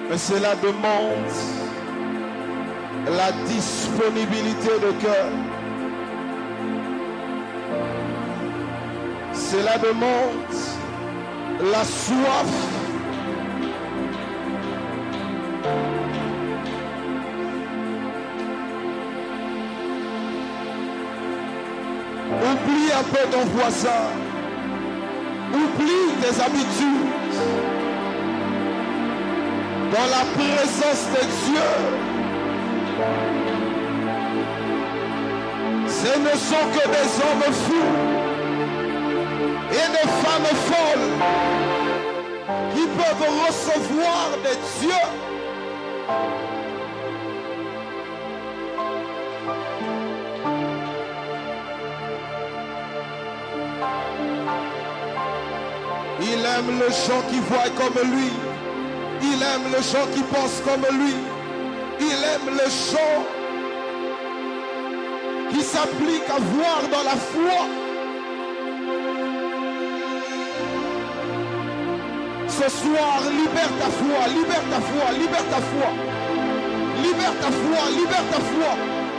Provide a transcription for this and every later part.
Mais cela demande la disponibilité de cœur. Cela demande la soif. Oublie un peu ton voisin. Oublie tes habitudes. Dans la présence de Dieu, ce ne sont que des hommes fous et des femmes folles qui peuvent recevoir de Dieu il aime les gens qui voient comme lui. Il aime les gens qui pensent comme lui. Il aime les gens qui s'appliquent à voir dans la foi. Ce soir, libère ta foi, libère ta foi, libère ta foi. Libère ta foi, libère ta foi.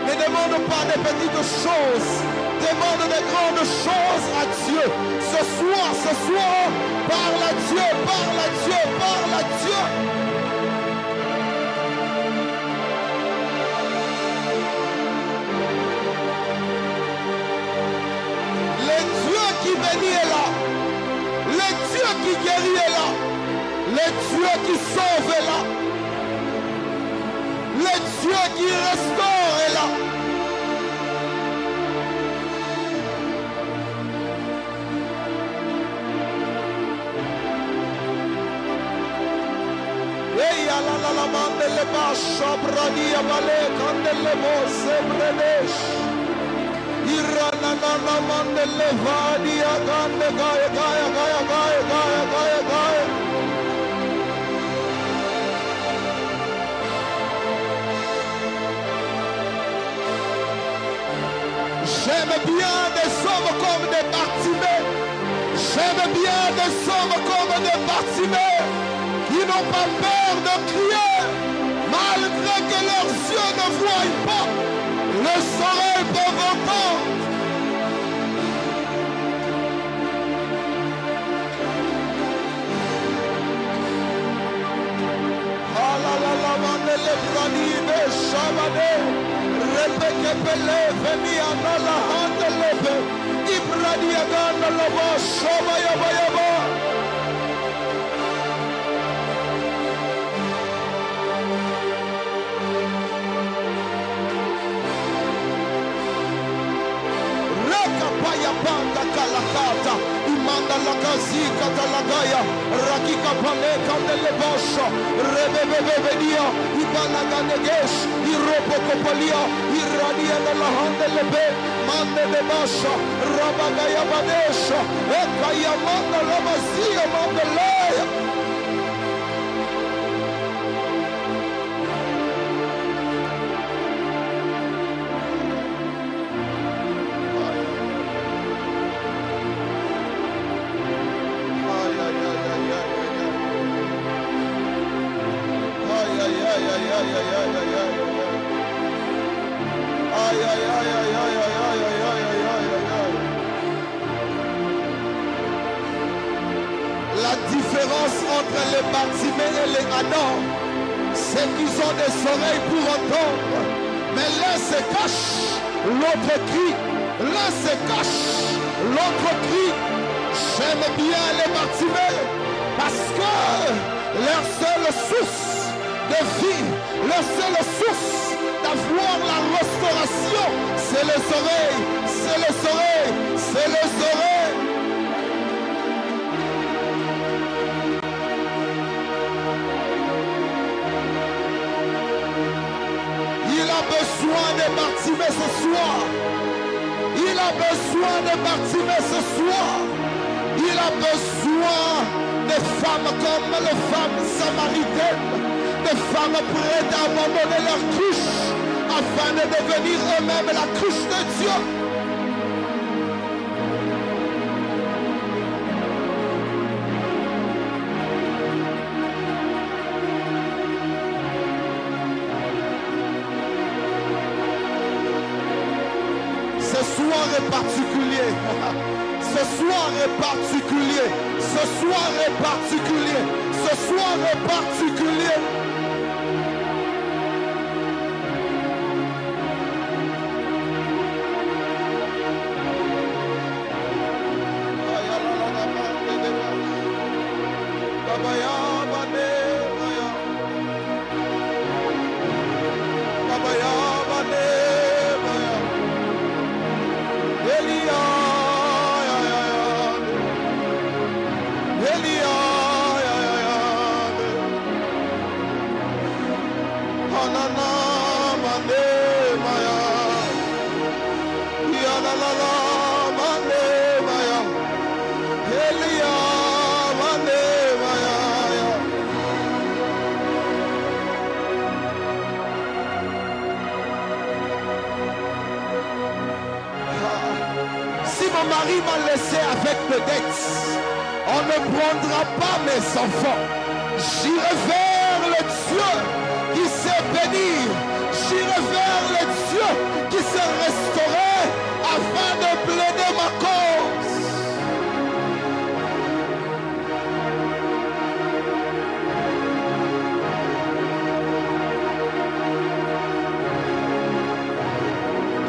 Ne demande pas des petites choses. Demande des grandes choses à Dieu. Ce soir, parle à Dieu, parle à Dieu, parle à Dieu. Le Dieu qui bénit est là. Le Dieu qui guérit est là. Le Dieu qui sauve est là. Le Dieu qui restaure est là. La mande le bascia bradia vale candele mosse bredesh irana la mande le vadia cande gaia gaia gaia gaia gaia gaia gaia. J'aime bien des hommes comme des Bartimée. J'aime bien des hommes comme des Bartimée qui n'ont pas peur de crier, malgré que leurs yeux ne voient pas, les oreilles peuvent entendre. Ah la la la mandele branive shabade, repeke pele veni anala handelebe, ibrani agana laba shabaya bayaba. Banda kalakata, imanda la kazika talagaya, rakika paneka delle boscia, rebebebebenia, ibanaga negesh, iropo kopalia, irania della handele be, mande de bascia, rabagaya badesha, ekaya manda la masia mandeleia. La différence entre les Bartimée et les Adam, c'est qu'ils ont des oreilles pour entendre. Mais l'un se cache, l'autre crie. L'un se cache, l'autre crie. J'aime bien les Bartimée parce que leur seule source de vie, leur seule source d'avoir la restauration, c'est les oreilles, c'est les oreilles, c'est les oreilles. Il a besoin de Bartimée ce soir. Il a besoin de Bartimée ce soir. Il a besoin de femmes comme les femmes samaritaines, des femmes prêtes à abandonner leur cruche afin de devenir eux-mêmes la cruche de Dieu. soir est particulier. Ce soir est particulier. Ce soir est particulier. Ce soir est particulier. Mon mari m'a laissé avec des dettes. On ne prendra pas mes enfants. J'irai vers le Dieu qui sait bénir. J'irai vers le Dieu qui sait restaurer afin de plaider ma cause.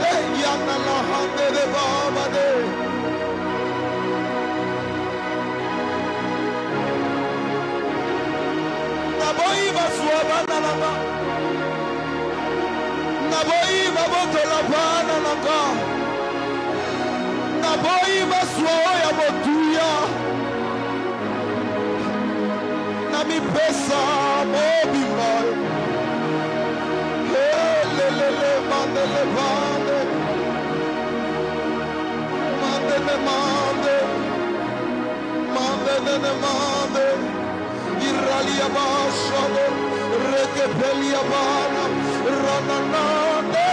Hey, yana la hande de babade. Naboyi baswa bana nanga, naboyi baboto la bana nanga, naboyi baswa oya botuya, nami pesa mobimba, le mande le mande, mande ne mande. Iralia Bashado, Rekepelia Bana, Rananande.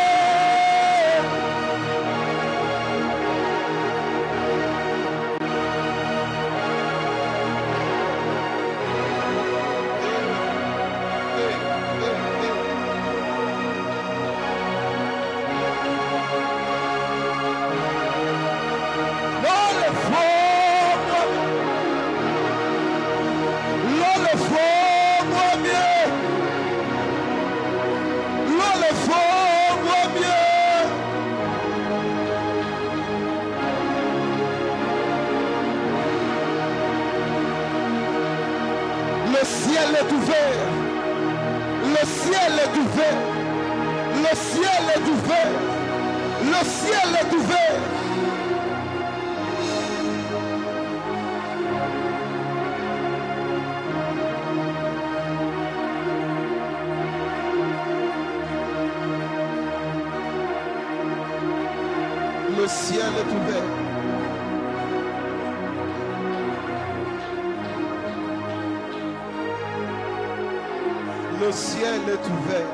Le ciel est ouvert. Le ciel est ouvert. Le ciel est ouvert. Le ciel est ouvert. Le ciel est ouvert. Le ciel est ouvert.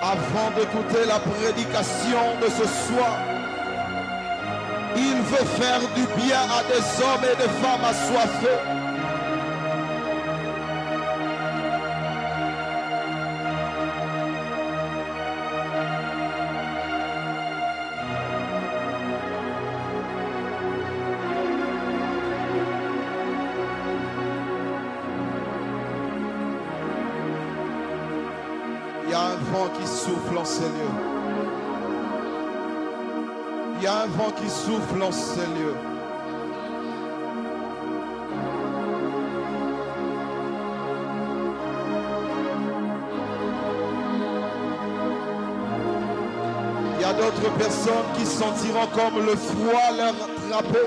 Avant d'écouter la prédication de ce soir, il veut faire du bien à des hommes et des femmes assoiffés. Il y a un vent qui souffle en ces lieux. Il y a un vent qui souffle en ces lieux. Il y a d'autres personnes qui sentiront comme le froid leur attraper.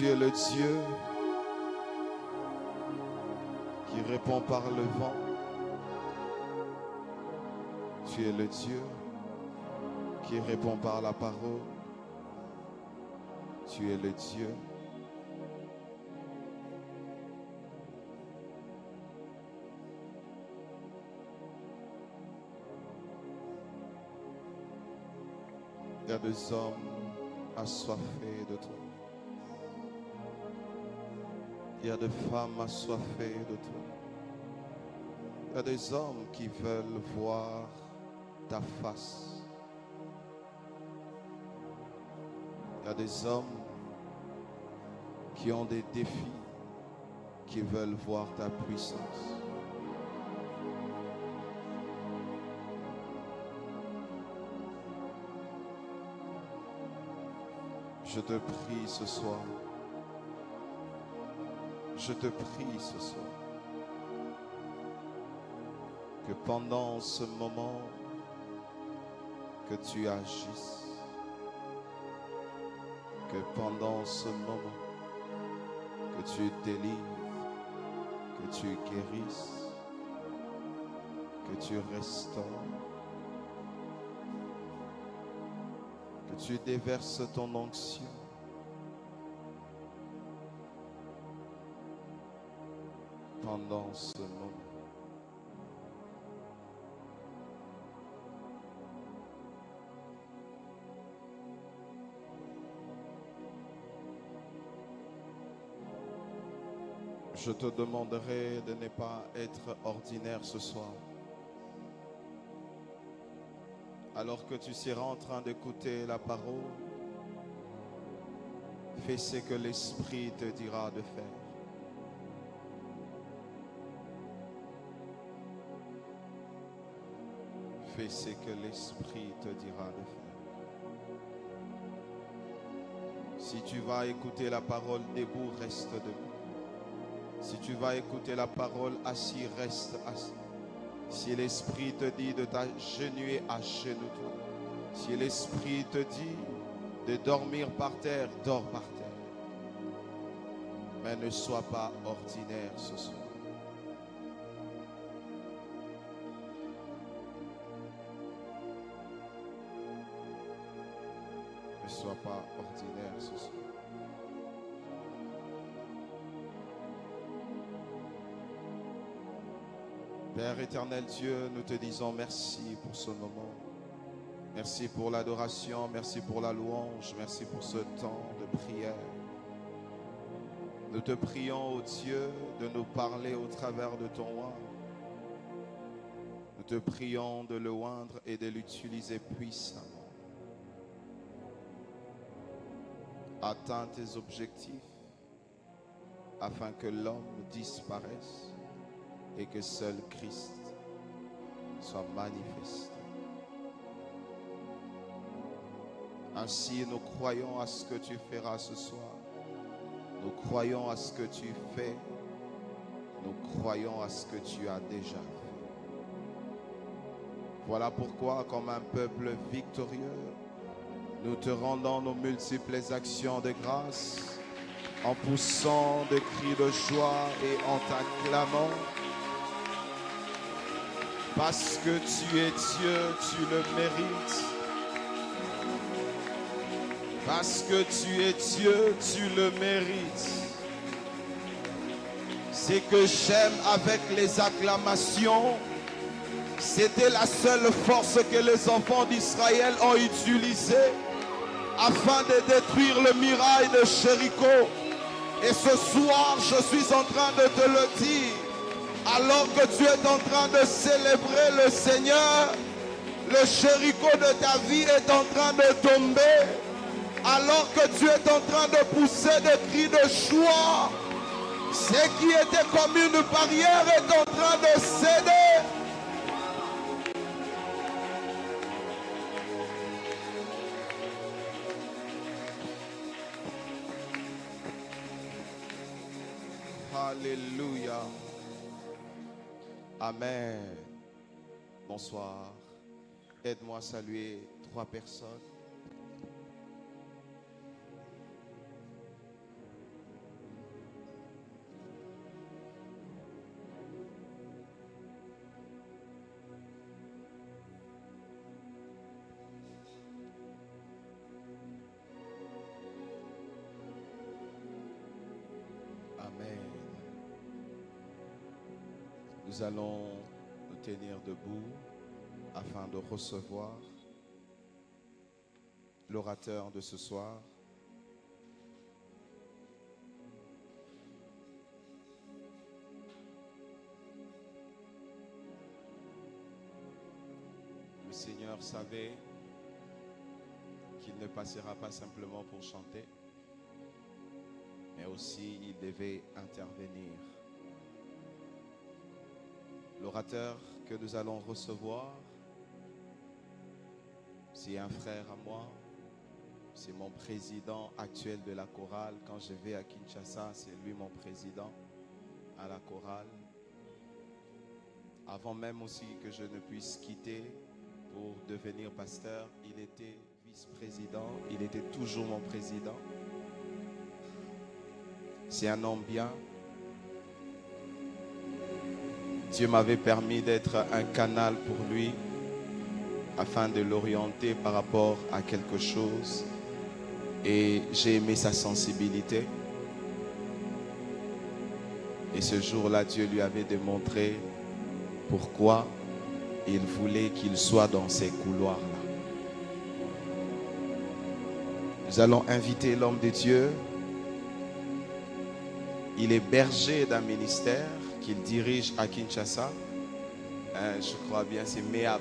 Tu es le Dieu qui répond par le vent. Tu es le Dieu qui répond par la parole. Tu es le Dieu il y a des hommes assoiffés de toi. Il y a des femmes assoiffées de toi. Il y a des hommes qui veulent voir ta face. Il y a des hommes qui ont des défis, qui veulent voir ta puissance. Je te prie ce soir. Je te prie ce soir que pendant ce moment que tu agisses, que pendant ce moment que tu délivres, que tu guérisses, que tu restaures, que tu déverses ton onction. Pendant ce moment. Je te demanderai de ne pas être ordinaire ce soir. Alors que tu seras en train d'écouter la parole, fais ce que l'Esprit te dira de faire. Fais ce que l'Esprit te dira de faire. Si tu vas écouter la parole debout, reste debout. Si tu vas écouter la parole assis, reste assis. Si l'Esprit te dit de t'agenouiller, agenouille-toi. Si l'Esprit te dit de dormir par terre, dors par terre. Mais ne sois pas ordinaire ce soir. Ne sois pas ordinaire ce soir. Père éternel Dieu, nous te disons merci pour ce moment. Merci pour l'adoration, merci pour la louange, merci pour ce temps de prière. Nous te prions, ô Dieu, de nous parler au travers de ton oint. Nous te prions de le oindre et de l'utiliser puissamment. Atteins tes objectifs afin que l'homme disparaisse et que seul Christ soit manifesté. Ainsi, nous croyons à ce que tu feras ce soir. Nous croyons à ce que tu fais. Nous croyons à ce que tu as déjà fait. Voilà pourquoi, comme un peuple victorieux, nous te rendons nos multiples actions de grâce, en poussant des cris de joie et en t'acclamant. Parce que tu es Dieu, tu le mérites. Parce que tu es Dieu, tu le mérites. Ce que j'aime avec les acclamations, c'était la seule force que les enfants d'Israël ont utilisée afin de détruire le muraille de Jéricho. Et ce soir, je suis en train de te le dire, alors que tu es en train de célébrer le Seigneur, le Jéricho de ta vie est en train de tomber. Alors que tu es en train de pousser des cris de joie, ce qui était comme une barrière est en train de céder. Alléluia. Amen. Bonsoir. Aide-moi à saluer 3 personnes. Nous allons nous tenir debout afin de recevoir l'orateur de ce soir. Le Seigneur savait qu'il ne passera pas simplement pour chanter, mais aussi il devait intervenir. L'orateur que nous allons recevoir, c'est un frère à moi, c'est mon président actuel de la chorale. Quand je vais à Kinshasa, c'est lui mon président à la chorale. Avant même aussi que je ne puisse quitter pour devenir pasteur, il était vice-président, il était toujours mon président. C'est un homme bien. Dieu m'avait permis d'être un canal pour lui afin de l'orienter par rapport à quelque chose. Et j'ai aimé sa sensibilité. Et ce jour-là, Dieu lui avait démontré pourquoi il voulait qu'il soit dans ces couloirs-là. Nous allons inviter l'homme de Dieu. Il est berger d'un ministère qu'il dirige à Kinshasa. Je crois bien c'est MEAP,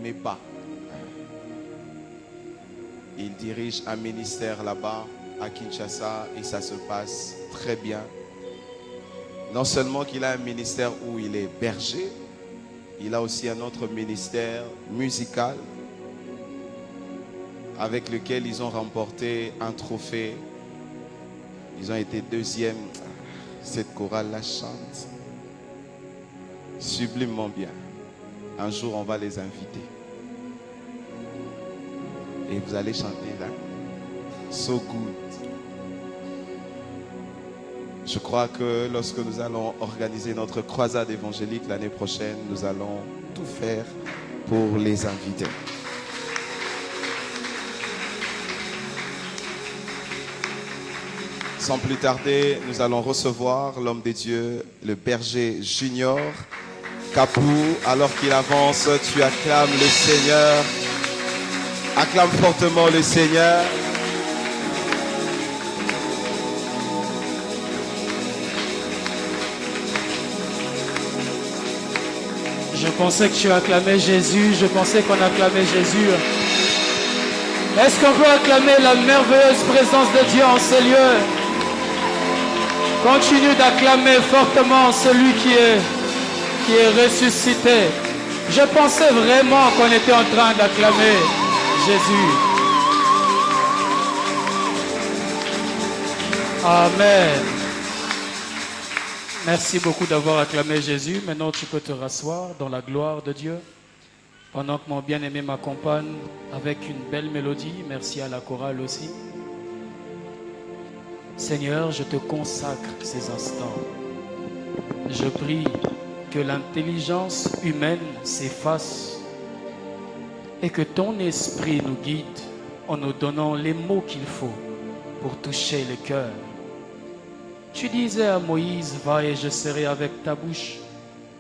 MEPA. Il dirige un ministère là-bas à Kinshasa et ça se passe très bien. Non seulement qu'il a un ministère où il est berger, il a aussi un autre ministère musical avec lequel ils ont remporté un trophée. Ils ont été 2e. Cette chorale-là chante sublimement bien. Un jour, on va les inviter. Et vous allez chanter là. So good. Je crois que lorsque nous allons organiser notre croisade évangélique l'année prochaine, nous allons tout faire pour les inviter. Sans plus tarder, nous allons recevoir l'homme de Dieu, le berger junior, Capou. Alors qu'il avance, tu acclames le Seigneur. Acclame fortement le Seigneur. Je pensais que tu acclamais Jésus, je pensais qu'on acclamait Jésus. Est-ce qu'on peut acclamer la merveilleuse présence de Dieu en ces lieux? Continue d'acclamer fortement celui qui est ressuscité. Je pensais vraiment qu'on était en train d'acclamer Jésus. Amen. Merci beaucoup d'avoir acclamé Jésus. Maintenant, tu peux te rasseoir dans la gloire de Dieu. Pendant que mon bien-aimé m'accompagne avec une belle mélodie. Merci à la chorale aussi. Seigneur, je te consacre ces instants. Je prie que l'intelligence humaine s'efface et que ton esprit nous guide en nous donnant les mots qu'il faut pour toucher le cœur. Tu disais à Moïse, va et je serai avec ta bouche.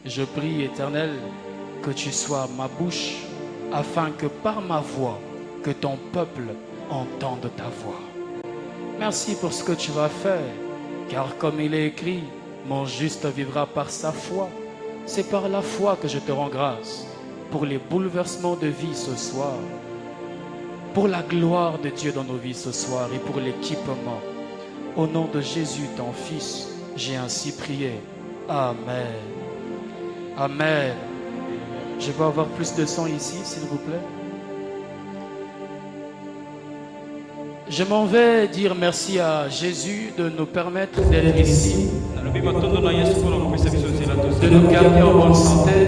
Je prie, Éternel, que tu sois ma bouche, afin que par ma voix, que ton peuple entende ta voix. Merci pour ce que tu vas faire, car comme il est écrit, mon juste vivra par sa foi. C'est par la foi que je te rends grâce pour les bouleversements de vie ce soir, pour la gloire de Dieu dans nos vies ce soir et pour l'équipement. Au nom de Jésus, ton Fils, j'ai ainsi prié. Amen. Amen. Je peux avoir plus de son ici, s'il vous plaît. Je m'en vais dire merci à Jésus de nous permettre d'être ici, de nous garder en bonne santé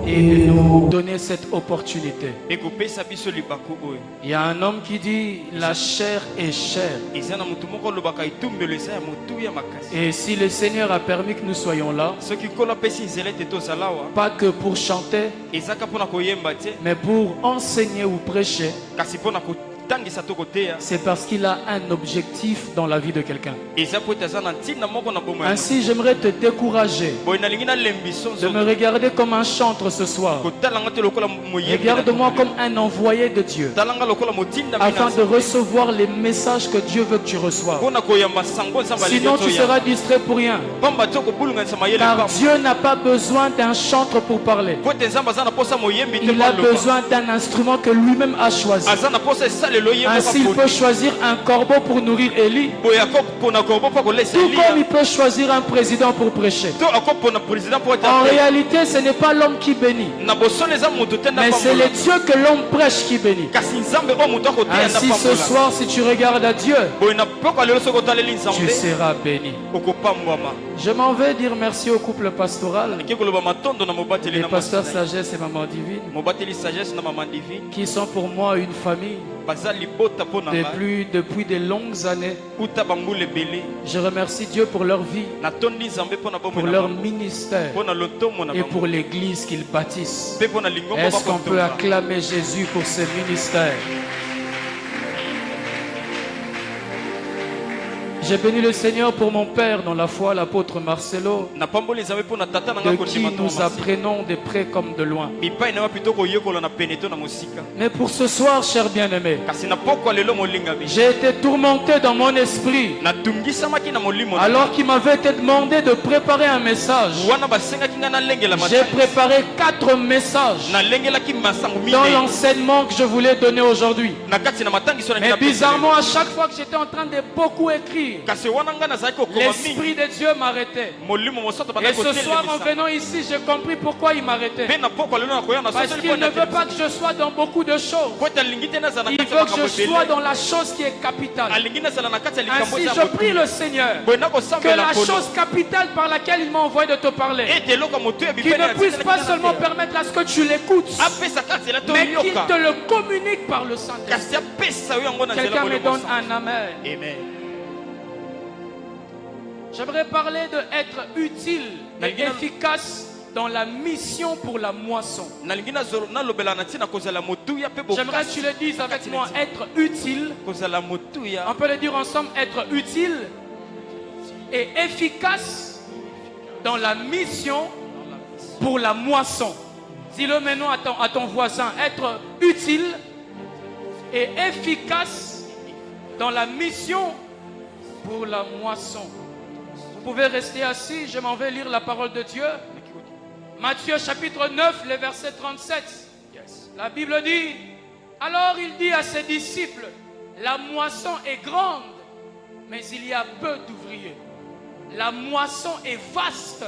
et de nous donner cette opportunité. Il y a un homme qui dit la chair est chère. Et si le Seigneur a permis que nous soyons là, pas que pour chanter, mais pour enseigner ou prêcher, c'est parce qu'il a un objectif dans la vie de quelqu'un. Ainsi, j'aimerais te décourager de me regarder comme un chantre ce soir. Regarde-moi comme un envoyé de Dieu, afin de recevoir les messages que Dieu veut que tu reçoives. Sinon, tu seras distrait pour rien. Car Dieu n'a pas besoin d'un chantre pour parler. Il a besoin d'un instrument que lui-même a choisi. Ainsi, il peut choisir un corbeau pour nourrir Élie, tout comme il peut choisir un président pour prêcher. En réalité, ce n'est pas l'homme qui bénit, mais c'est le Dieu que l'homme prêche qui bénit. Ainsi, ce soir, si tu regardes à Dieu, tu seras béni. Je m'en vais dire merci au couple pastoral, les pasteurs Sagesse et Maman Divine, qui sont pour moi une famille depuis de longues années. Je remercie Dieu pour leur vie, pour leur ministère et pour l'église qu'ils bâtissent. Est-ce qu'on peut acclamer Jésus pour ce ministère? J'ai béni le Seigneur pour mon père dans la foi, l'apôtre Marcelo, de qui nous apprenons de près comme de loin. Mais pour ce soir, cher bien-aimé, j'ai été tourmenté dans mon esprit alors qu'il m'avait été demandé de préparer un message. J'ai préparé 4 messages dans l'enseignement que je voulais donner aujourd'hui. Mais bizarrement, à chaque fois que j'étais en train de beaucoup écrire, l'Esprit de Dieu m'arrêtait. Et ce soir, en venant ici, j'ai compris pourquoi il m'arrêtait. Parce qu'il ne veut pas que je sois dans beaucoup de choses. Il veut que je sois dans la chose qui est capitale. Ainsi, je prie le Seigneur que la chose capitale par laquelle il m'a envoyé de te parler, qu'il ne puisse pas seulement permettre à ce que tu l'écoutes, mais qu'il te le communique par le Saint-Esprit. Quelqu'un me donne un amen. Amen. J'aimerais parler d'être utile et efficace dans la mission pour la moisson. J'aimerais que tu le dises avec moi, être utile. On peut le dire ensemble, être utile et efficace dans la mission pour la moisson. Dis-le maintenant à ton voisin, être utile et efficace dans la mission pour la moisson. Vous pouvez rester assis, je m'en vais lire la parole de Dieu. Matthieu chapitre 9, le verset 37. La Bible dit, alors il dit à ses disciples, la moisson est grande, mais il y a peu d'ouvriers. La moisson est vaste,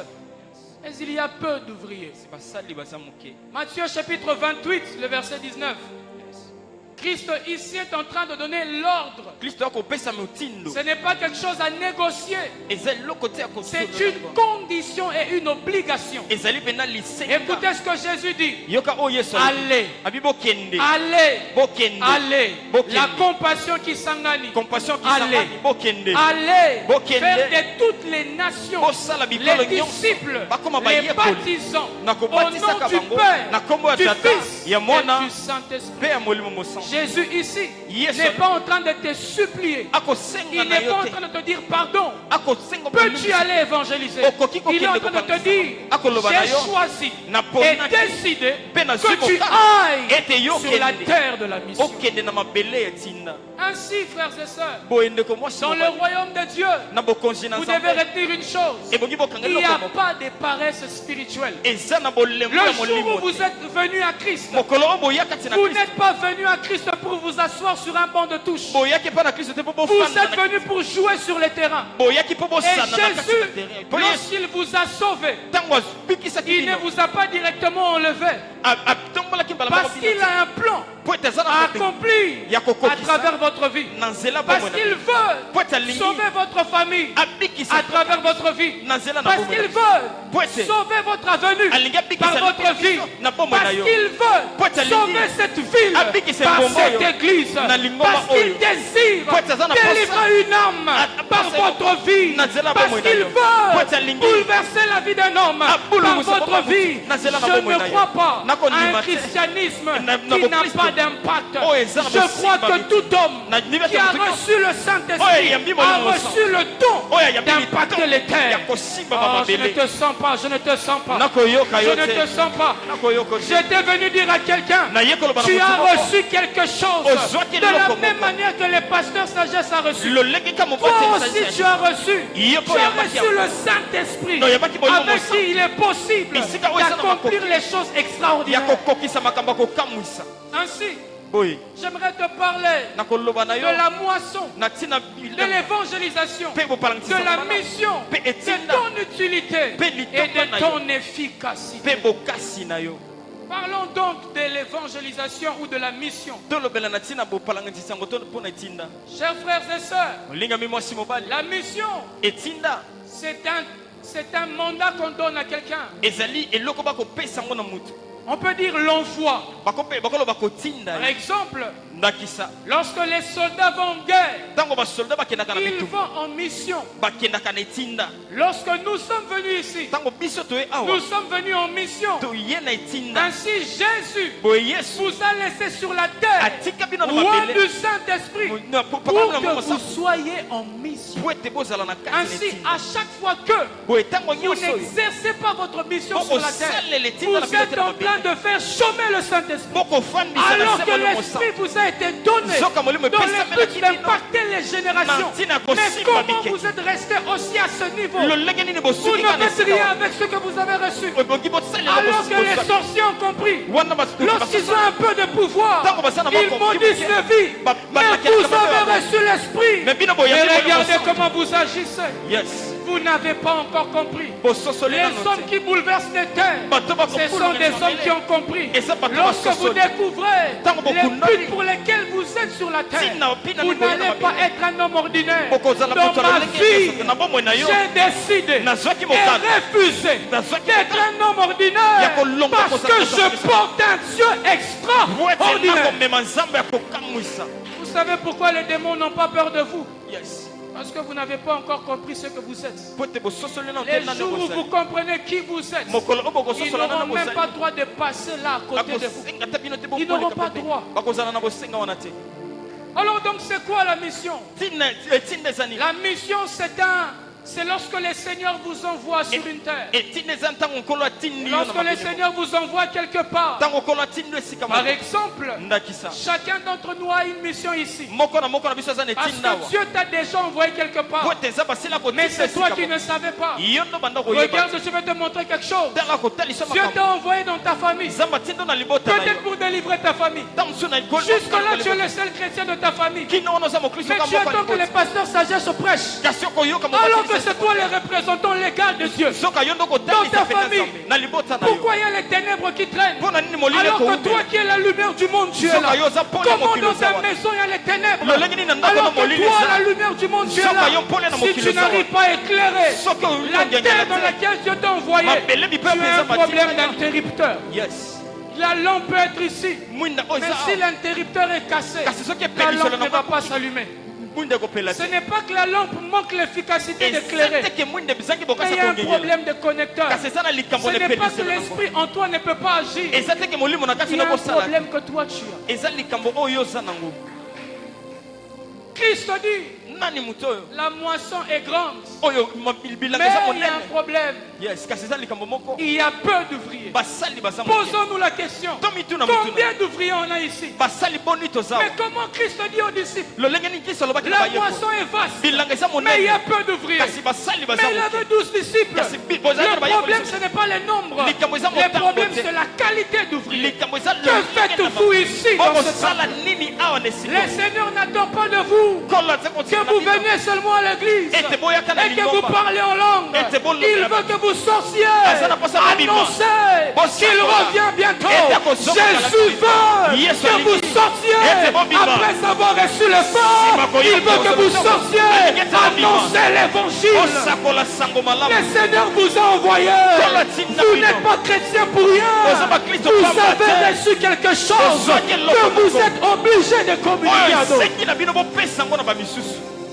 mais il y a peu d'ouvriers. Matthieu chapitre 28, le verset 19. Christ ici est en train de donner l'ordre. Ce n'est pas quelque chose à négocier. C'est une condition et une obligation. Écoutez ce que Jésus dit. Allez. Allez. Allez. La compassion qui s'engage. Allez. Allez. Faire de toutes les nations les disciples, les baptisants au nom du Père, du Fils et du Saint-Esprit. Jésus ici n'est pas en train de te supplier. Il n'est pas en train de te dire pardon. Peux-tu aller évangéliser? Il est en train de te dire, j'ai choisi et décidé que tu ailles sur la terre de la mission. Ainsi, frères et sœurs, dans le royaume de Dieu, vous devez retenir une chose. Il n'y a pas de paresse spirituelle. Le jour où vous êtes venu à Christ, vous n'êtes pas venu à Christ pour vous asseoir sur un banc de touche. Vous êtes venu pour jouer sur le terrain. Et Jésus, lorsqu'il vous a sauvé, il ne vous a pas directement enlevé. Parce qu'il a un plan à accomplir à travers votre vie. Parce qu'il veut sauver votre famille à travers votre vie. Parce qu'il veut sauver votre avenue par votre vie. Parce qu'il veut sauver cette ville par cette église. Parce qu'il désire délivrer une âme par votre vie. Parce qu'il veut bouleverser la vie d'un homme par votre vie. Je ne crois pas à un christianisme qui n'a pas d'impact. Je crois que tout homme qui a reçu le Saint-Esprit a reçu le don d'impacter les terres. Oh, je ne te sens pas, je ne te sens pas. Je ne te sens pas. J'étais venu dire à quelqu'un, tu as reçu quelque chose de la même manière que le pasteur Sagesse a reçu. Toi aussi tu as reçu. Tu as reçu le Saint-Esprit avec qui il est possible d'accomplir les choses extraordinaires. Ainsi, j'aimerais te parler de la moisson, de l'évangélisation, de la mission, de ton utilité et de ton efficacité. Parlons donc de l'évangélisation ou de la mission. Chers frères et sœurs, la mission, c'est un mandat qu'on donne à quelqu'un. On peut dire l'envoi. Par exemple, lorsque les soldats vont en guerre, ils vont en mission. Lorsque nous sommes venus ici, nous sommes venus en mission. Ainsi Jésus vous a laissé sur la terre, roi du Saint-Esprit, pour que vous soyez en mission. Ainsi, à chaque fois que vous n'exercez pas votre mission sur la terre, vous êtes en train de faire chômer le Saint-Esprit. Alors que l'Esprit vous a été donné dans le but d'impacter les générations. Mais comment vous êtes resté aussi à ce niveau? Vous ne faites rien avec ce que vous avez reçu. Alors que les sorciers ont compris, lorsqu'ils ont un peu de pouvoir, ils maudissent les vies. Mais vous avez reçu l'Esprit. Et regardez comment vous agissez. Vous n'avez pas encore compris. Les hommes qui bouleversent les terres, ce sont des hommes qui ont compris. Lorsque vous découvrez les buts pour lesquels vous êtes sur la terre, vous n'allez pas être un homme ordinaire. Dans ma vie, j'ai décidé et refusé d'être un homme ordinaire parce que je porte un Dieu extraordinaire. Vous savez pourquoi les démons n'ont pas peur de vous? Parce que vous n'avez pas encore compris ce que vous êtes. Les jours où vous comprenez qui vous êtes, ils n'auront même pas droit de passer là à côté de vous. Ils n'auront pas droit. Alors donc c'est quoi la mission? La mission c'est lorsque le Seigneur vous envoie sur une terre. Lorsque le Seigneur vous envoie quelque part. Par exemple, chacun d'entre nous a une mission ici. Parce que Dieu t'a déjà envoyé quelque part. Mais c'est toi qui ne savais pas. Regarde, je vais te montrer quelque chose. Dieu t'a envoyé dans ta famille. Peut-être pour délivrer ta famille. Jusque-là, tu es le seul chrétien de ta famille. Mais tu attends que les pasteurs Sagesse prêchent. Alors que c'est toi le représentant légal de Dieu dans ta famille. Pourquoi il y a les ténèbres qui traînent alors que toi qui es la lumière du monde, tu es là? Comment dans ta maison il y a les ténèbres alors que toi la lumière du monde, tu es là? Si tu n'arrives pas à éclairer la terre dans laquelle Dieu t'a envoyé, tu as un problème d'interrupteur. La lampe peut être ici, mais si l'interrupteur est cassé, la lampe ne va pas s'allumer. Ce n'est pas que la lampe manque l'efficacité d'éclairer. Mais il y a un problème de connecteur. Ce n'est pas que l'esprit en toi ne peut pas agir. Il y a un problème que toi tu as. Christ dit, la moisson est grande, mais il y a un problème. Il y a peu d'ouvriers. Posons-nous la question, combien d'ouvriers on a ici? Mais comment Christ dit aux disciples, la moisson est vaste, mais il y a peu d'ouvriers. Mais il avait 12 disciples. Le problème ce n'est pas le nombre, le problème c'est la qualité d'ouvriers. Que faites-vous ici dans ce temps? Le Seigneur n'attend pas de vous que vous veniez seulement à l'église et que vous parlez en langue. Il veut que vous sorciez, annoncer qu'il revient bientôt. Jésus veut que vous sortiez après avoir reçu le feu. Il veut que vous sortiez, annoncer l'évangile. Le Seigneur vous a envoyé. Vous n'êtes pas chrétien pour rien. Vous avez reçu quelque chose que vous êtes obligé de communiquer à d'autres.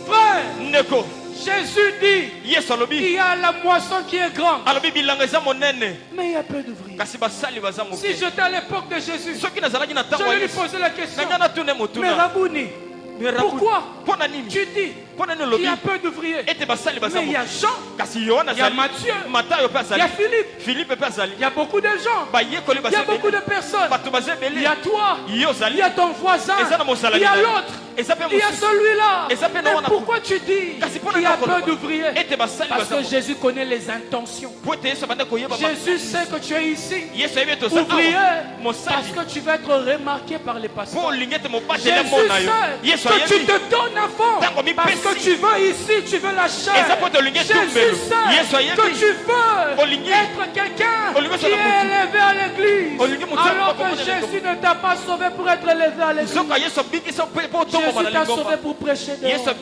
Frère, Jésus dit, il y a la moisson qui est grande, mais il y a peu d'ouvriers. Si j'étais à l'époque de Jésus, je lui posais la question, mais Rabouni, pourquoi tu dis qu'il y a peu d'ouvriers? Mais il y a Jean, il y a Matthieu, il y a Philippe, il y a beaucoup de gens, il y a beaucoup de personnes. Il y a toi, il y a ton voisin, il y a l'autre, il y a celui-là. Mais pourquoi tu dis qu'il y a peu d'ouvriers? Parce que Jésus connaît les intentions. Jésus sait que tu es ici, ouvrier, parce que tu vas être remarqué par les pasteurs. Jésus sait que tu te donnes à fond, parce que tu veux ici, tu veux la chair. Jésus sait que tu veux être quelqu'un qui est élevé à l'église, alors que Jésus ne t'a pas sauvé pour être élevé à l'église. Jésus t'a sauvé pour prêcher dehors.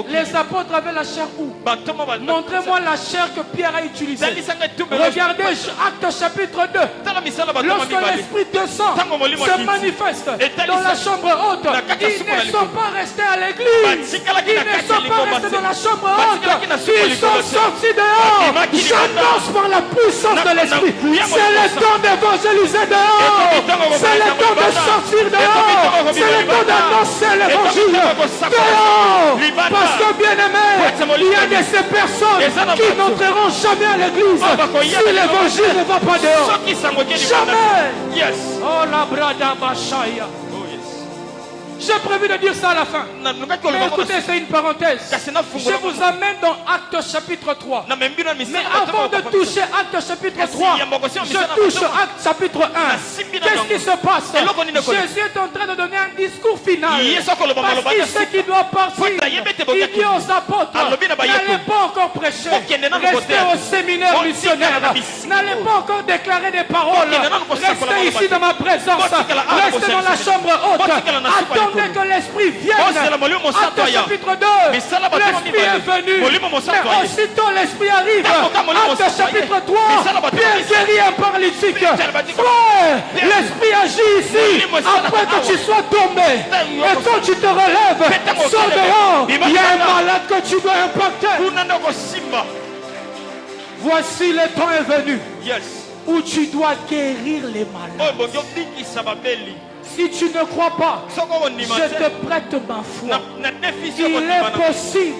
Les apôtres avaient la chair où? Montrez-moi la chair que Pierre a utilisée. Regardez Actes chapitre 2. Lorsque l'Esprit descend, se manifeste dans la chambre haute, ils ne sont pas restés à l'église. Ils ne sont pas restés dans la chambre haute. Ils sont sortis dehors. J'annonce par la puissance de l'Esprit. C'est le temps d'évangéliser dehors. C'est le temps de sortir dehors. C'est le temps d'annoncer l'évangile dehors. Parce que bien aimé, il y a de ces personnes qui n'entreront jamais à l'église si l'évangile ne va pas dehors. Jamais. Oh la brada bashaya. J'ai prévu de dire ça à la fin. Mais écoutez, c'est une parenthèse. Je vous amène dans Actes chapitre 3. Mais avant de toucher Actes chapitre 3, je touche Actes chapitre 1. Qu'est-ce qui se passe? Jésus est en train de donner un discours final. Parce qu'il sait qu'il doit partir. Il dit aux apôtres, n'allez pas encore prêcher. Restez au séminaire missionnaire. N'allez pas encore déclarer des paroles. Restez ici dans ma présence. Restez dans la chambre haute. Attendez que l'Esprit vienne. Actes chapitre 2. L'Esprit est venu. Mais aussitôt l'Esprit arrive. Actes chapitre 3. Pierre guérit un paralytique. Frère, l'Esprit agit ici. Après que tu sois tombé. Et quand tu te relèves, sors dehors. Il y a un malade que tu dois impacter. Voici le temps est venu. Où tu dois guérir les malades. Si tu ne crois pas, je te prête ma foi. Il est possible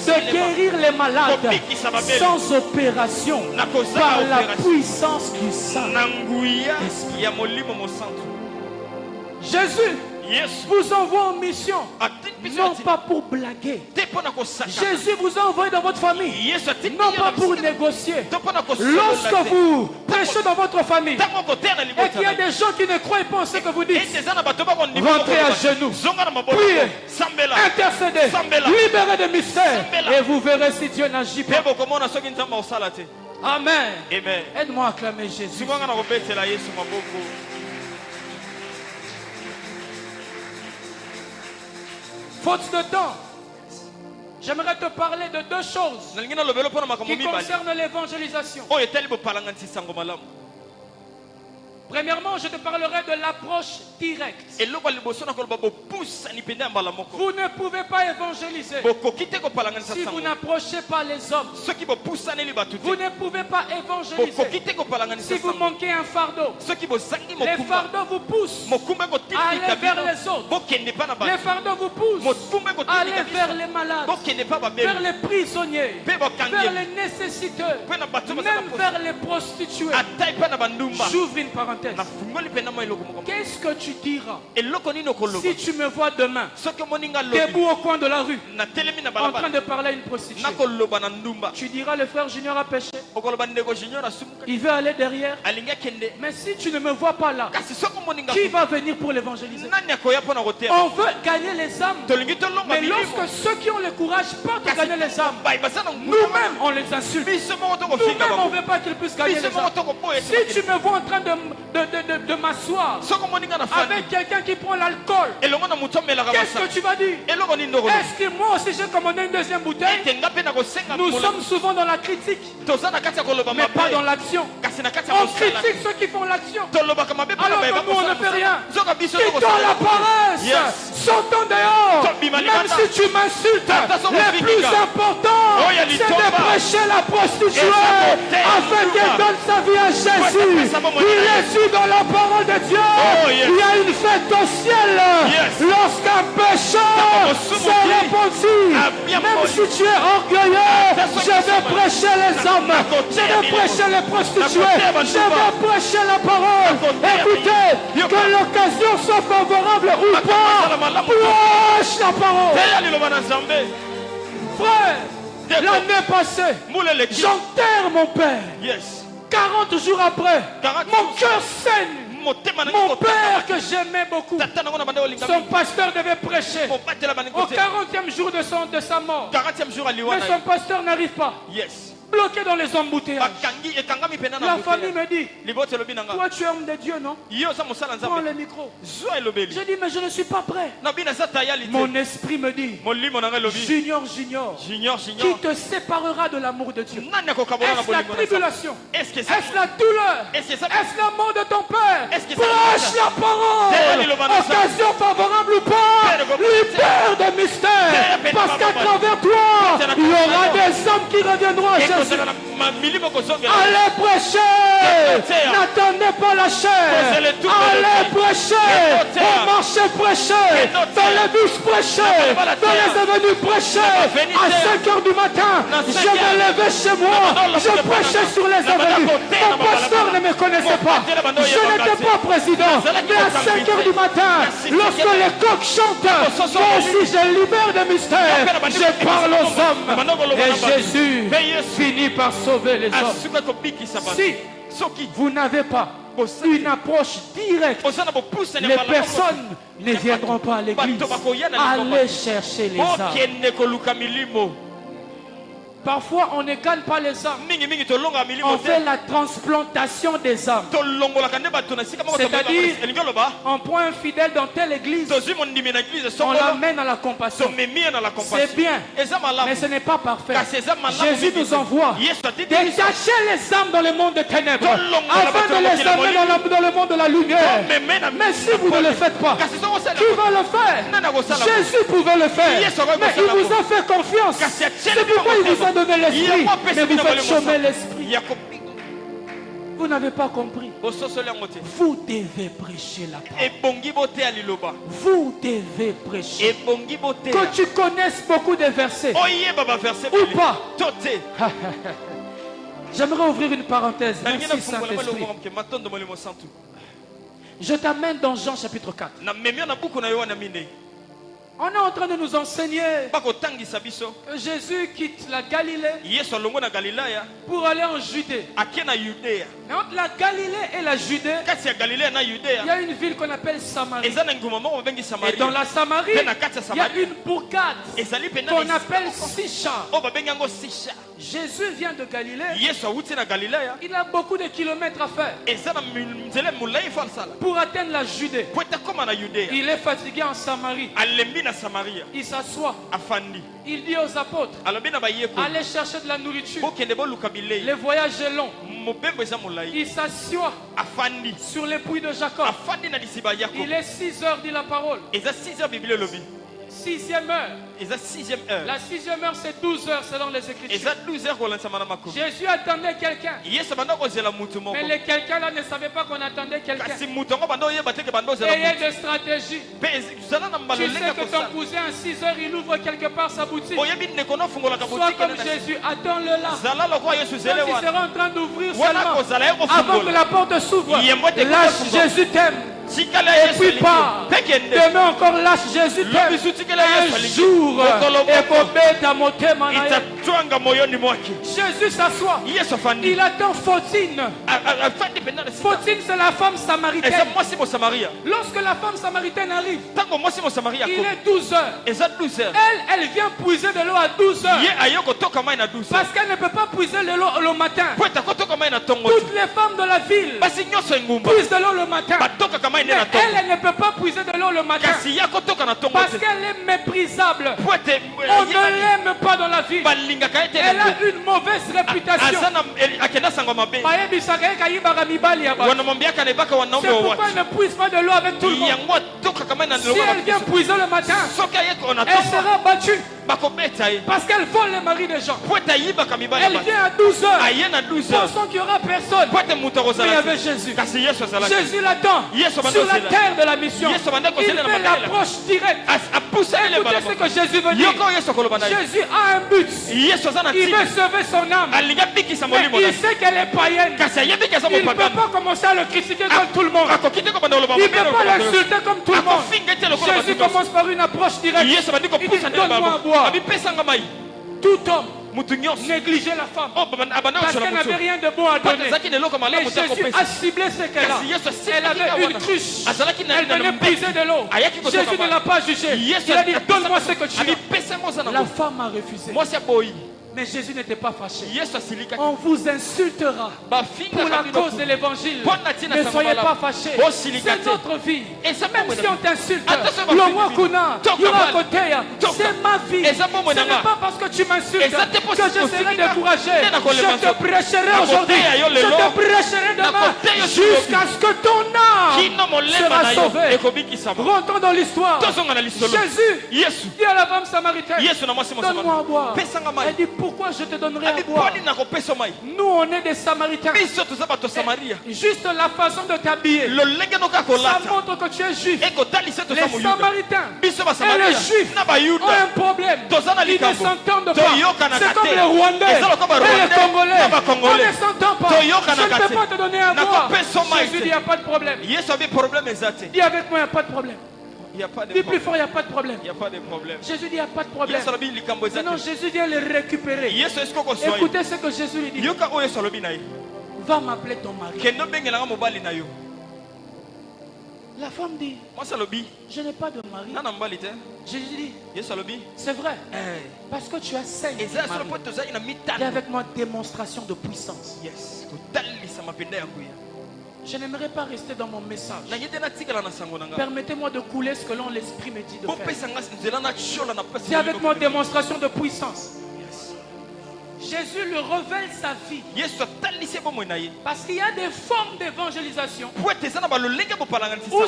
de guérir les malades sans opération par la puissance du Saint-Esprit. Jésus vous envoie en mission, non pas pour blaguer. Jésus vous a envoyé dans votre famille, non pas pour négocier. Lorsque vous prêchez dans votre famille et qu'il y a des gens qui ne croient pas en ce que vous dites, rentrez à genoux, priez, intercédez, libérez des mystères et vous verrez si Dieu n'agit pas. Amen. Aide-moi à acclamer Jésus. Faute de temps, j'aimerais te parler de deux choses qui concernent l'évangélisation. Premièrement, je te parlerai de l'approche directe. Vous ne pouvez pas évangéliser si vous n'approchez pas les hommes. Vous ne pouvez pas évangéliser si vous manquez un fardeau. Les fardeaux vous poussent à aller vers les autres. Les fardeaux vous poussent à aller vers les malades, vers les prisonniers, vers les nécessiteux, même vers les prostituées. J'ouvre une parenthèse. Qu'est-ce que tu diras si tu me vois demain debout au coin de la rue en train de parler à une prostituée? Tu diras le frère Junior a péché, il veut aller derrière. Mais si tu ne me vois pas là, qui va venir pour l'évangéliser? On veut gagner les âmes, mais lorsque ceux qui ont le courage partent gagner les âmes, nous-mêmes on les insulte. Nous-mêmes on ne veut pas qu'ils puissent gagner les âmes. Si tu me vois en train de m'asseoir avec quelqu'un qui prend l'alcool, qu'est-ce que tu vas dire? Est-ce que moi aussi j'ai commandé une deuxième bouteille? Nous sommes souvent dans la critique, mais pas dans l'action. On critique ceux qui font l'action, alors que nous on ne fait rien. Quittons la paresse, sortons dehors. Même si tu m'insultes, le plus important c'est de prêcher la prostituée afin qu'elle donne sa vie à Jésus. Il est su dans la parole de Dieu. Il y a une fête au ciel lorsqu'un pécheur se repentit. Même si tu es orgueilleux, je vais prêcher les hommes, je vais prêcher les prostituées, je vais prêcher la parole. Écoutez, que l'occasion soit favorable ou pas, prêche la parole. Frère, l'année passée, j'enterre mon père. 40 jours après, mon cœur saigne. Mon père que j'aimais beaucoup, son pasteur devait prêcher au 40e jour de sa mort. Mais son pasteur n'arrive pas. Bloqué dans les embouteillages. La famille me dit, toi tu es homme de Dieu, non? Prends le micro. Je dis, mais je ne suis pas prêt. Mon esprit me dit, Junior, qui te séparera de l'amour de Dieu? Est-ce la tribulation? Est-ce la douleur? Est-ce la mort de ton père? Prêche la parole. Occasion favorable ou pas, libère des mystères. Parce qu'à travers toi, il y aura des hommes qui reviendront à Jésus. Allez prêcher. N'attendez pas la chair. Allez prêcher. Au marché prêcher. Dans les bus prêcher. Dans les avenues prêcher. À 5h du matin, je me levais chez moi. Je prêchais sur les avenues. Mon pasteur ne me connaissait pas. Je n'étais pas président. Mais à 5h du matin, lorsque les coqs chantent, moi aussi je libère des mystères. Je parle aux hommes. Et Jésus finit par sauver les hommes. Si vous n'avez pas une approche directe, les personnes ne viendront pas à l'église. Allez chercher les âmes. Parfois, on ne gagne pas les âmes. On fait la transplantation des âmes. C'est-à-dire, on prend un fidèle dans telle église, on l'amène à la compassion. C'est bien, mais ce n'est pas parfait. Jésus nous envoie détacher les âmes dans le monde des ténèbres afin de les amener dans le monde de la lumière. Mais si vous ne le faites pas, qui va le faire? Jésus pouvait le faire, mais il vous a fait confiance. C'est pourquoi il vous a donné l'esprit, mais vous faites chômer l'esprit. Vous n'avez pas compris. Vous devez prêcher la parole. Vous devez prêcher. Que tu connaisses beaucoup de versets ou pas. J'aimerais ouvrir une parenthèse. Merci Saint-Esprit. Je t'amène dans Jean chapitre 4. On est en train de nous enseigner que Jésus quitte la Galilée pour aller en Judée. Mais entre la Galilée et la Judée, il y a une ville qu'on appelle Samarie. Et dans la Samarie, il y a une bourgade qu'on appelle Sichar. Jésus vient de Galilée. Il a beaucoup de kilomètres à faire pour atteindre la Judée. Il est fatigué en Samarie. Il s'assoit. Il dit aux apôtres, allez chercher de la nourriture. Le voyage est long. Il s'assoit sur les puits de Jacob. Il est 6 heures, dit la parole. 6e heure. La 6e heure, c'est 12 heures selon les Écritures. Jésus attendait quelqu'un. Mais le quelqu'un là ne savait pas qu'on attendait quelqu'un. Ayez des stratégies. Tu sais que ton cousin à 6 heures, il ouvre quelque part sa boutique. Sois comme Jésus, attends-le là. Quand il sera en train d'ouvrir seulement, avant que la porte s'ouvre, lâche, Jésus t'aime. Et puis pas. Demain encore lâche, Jésus t'aime. Un jour, Jésus s'assoit. Il attend Fautine. Fautine, c'est la femme samaritaine. Lorsque la femme samaritaine arrive, il est 12 heures. Elle vient puiser de l'eau à 12 heures. Parce qu'elle ne peut pas puiser de l'eau le matin. Toutes les femmes de la ville puisent de l'eau le matin. Mais elle ne peut pas puiser de l'eau le matin. Parce qu'elle est méprisable. On ne l'aime pas dans la ville. Elle a une mauvaise réputation. C'est pourquoi elle ne puise pas de l'eau avec tout le monde. Si elle vient puiser le matin, elle sera battue. Parce qu'elle vole les maris des gens. Elle vient à 12 heures. Pensant qu'il n'y aura personne. Mais il y avait Jésus. Jésus l'attend sur la terre de la mission. Il fait l'approche directe. Écoutez ce que Jésus veut dire. Jésus a un but. Il veut sauver son âme. Mais il sait qu'elle est païenne. Il ne peut pas commencer à le critiquer comme tout le monde. Il ne peut pas l'insulter comme tout le monde. Jésus commence par une approche directe. Il dit, donne-moi à boire. Tout homme négligeait la femme parce qu'elle n'avait rien de bon à donner. Mais Jésus a ciblé ce qu'elle a. Elle avait une cruche. Elle venait puiser de l'eau. Jésus ne l'a pas jugée. Il a dit, donne-moi ce que tu as. La femme a refusé. Mais Jésus n'était pas fâché. On vous insultera pour la cause de l'évangile. Ne soyez pas fâchés. C'est notre vie. Même si on t'insulte, c'est ma vie. Ce n'est pas parce que tu m'insultes que je serai découragé. Je te prêcherai aujourd'hui. Je te prêcherai demain jusqu'à ce que ton âme sera sauvée. Rentrons dans l'histoire. Jésus dit à la femme samaritaine, donne-moi à boire. Elle dit, pourquoi je te donnerai à boire? Nous on est des Samaritains. Juste la façon de t'habiller, ça montre que tu es juif. Les Samaritains et les juifs ont un problème. Ils ne s'entendent pas. C'est comme les Rwandais et les Congolais. On ne s'entend pas. Je ne peux pas te donner à boire. Jésus dit, il n'y a pas de problème. Dis avec moi, il n'y a pas de problème. Dis plus fort, il n'y a pas de problème. Jésus dit, il n'y a pas de problème. Maintenant, Jésus vient le récupérer. Écoutez ce que Jésus lui dit. Va m'appeler ton mari. La femme dit, je n'ai pas de mari. Jésus dit, c'est vrai. Parce que tu as 5 maris. Et avec moi, démonstration de puissance. Je n'aimerais pas rester dans mon message. Permettez-moi de couler ce que l'Esprit me dit de faire. C'est avec moi démonstration de puissance. Jésus lui révèle sa vie. Parce qu'il y a des formes d'évangélisation où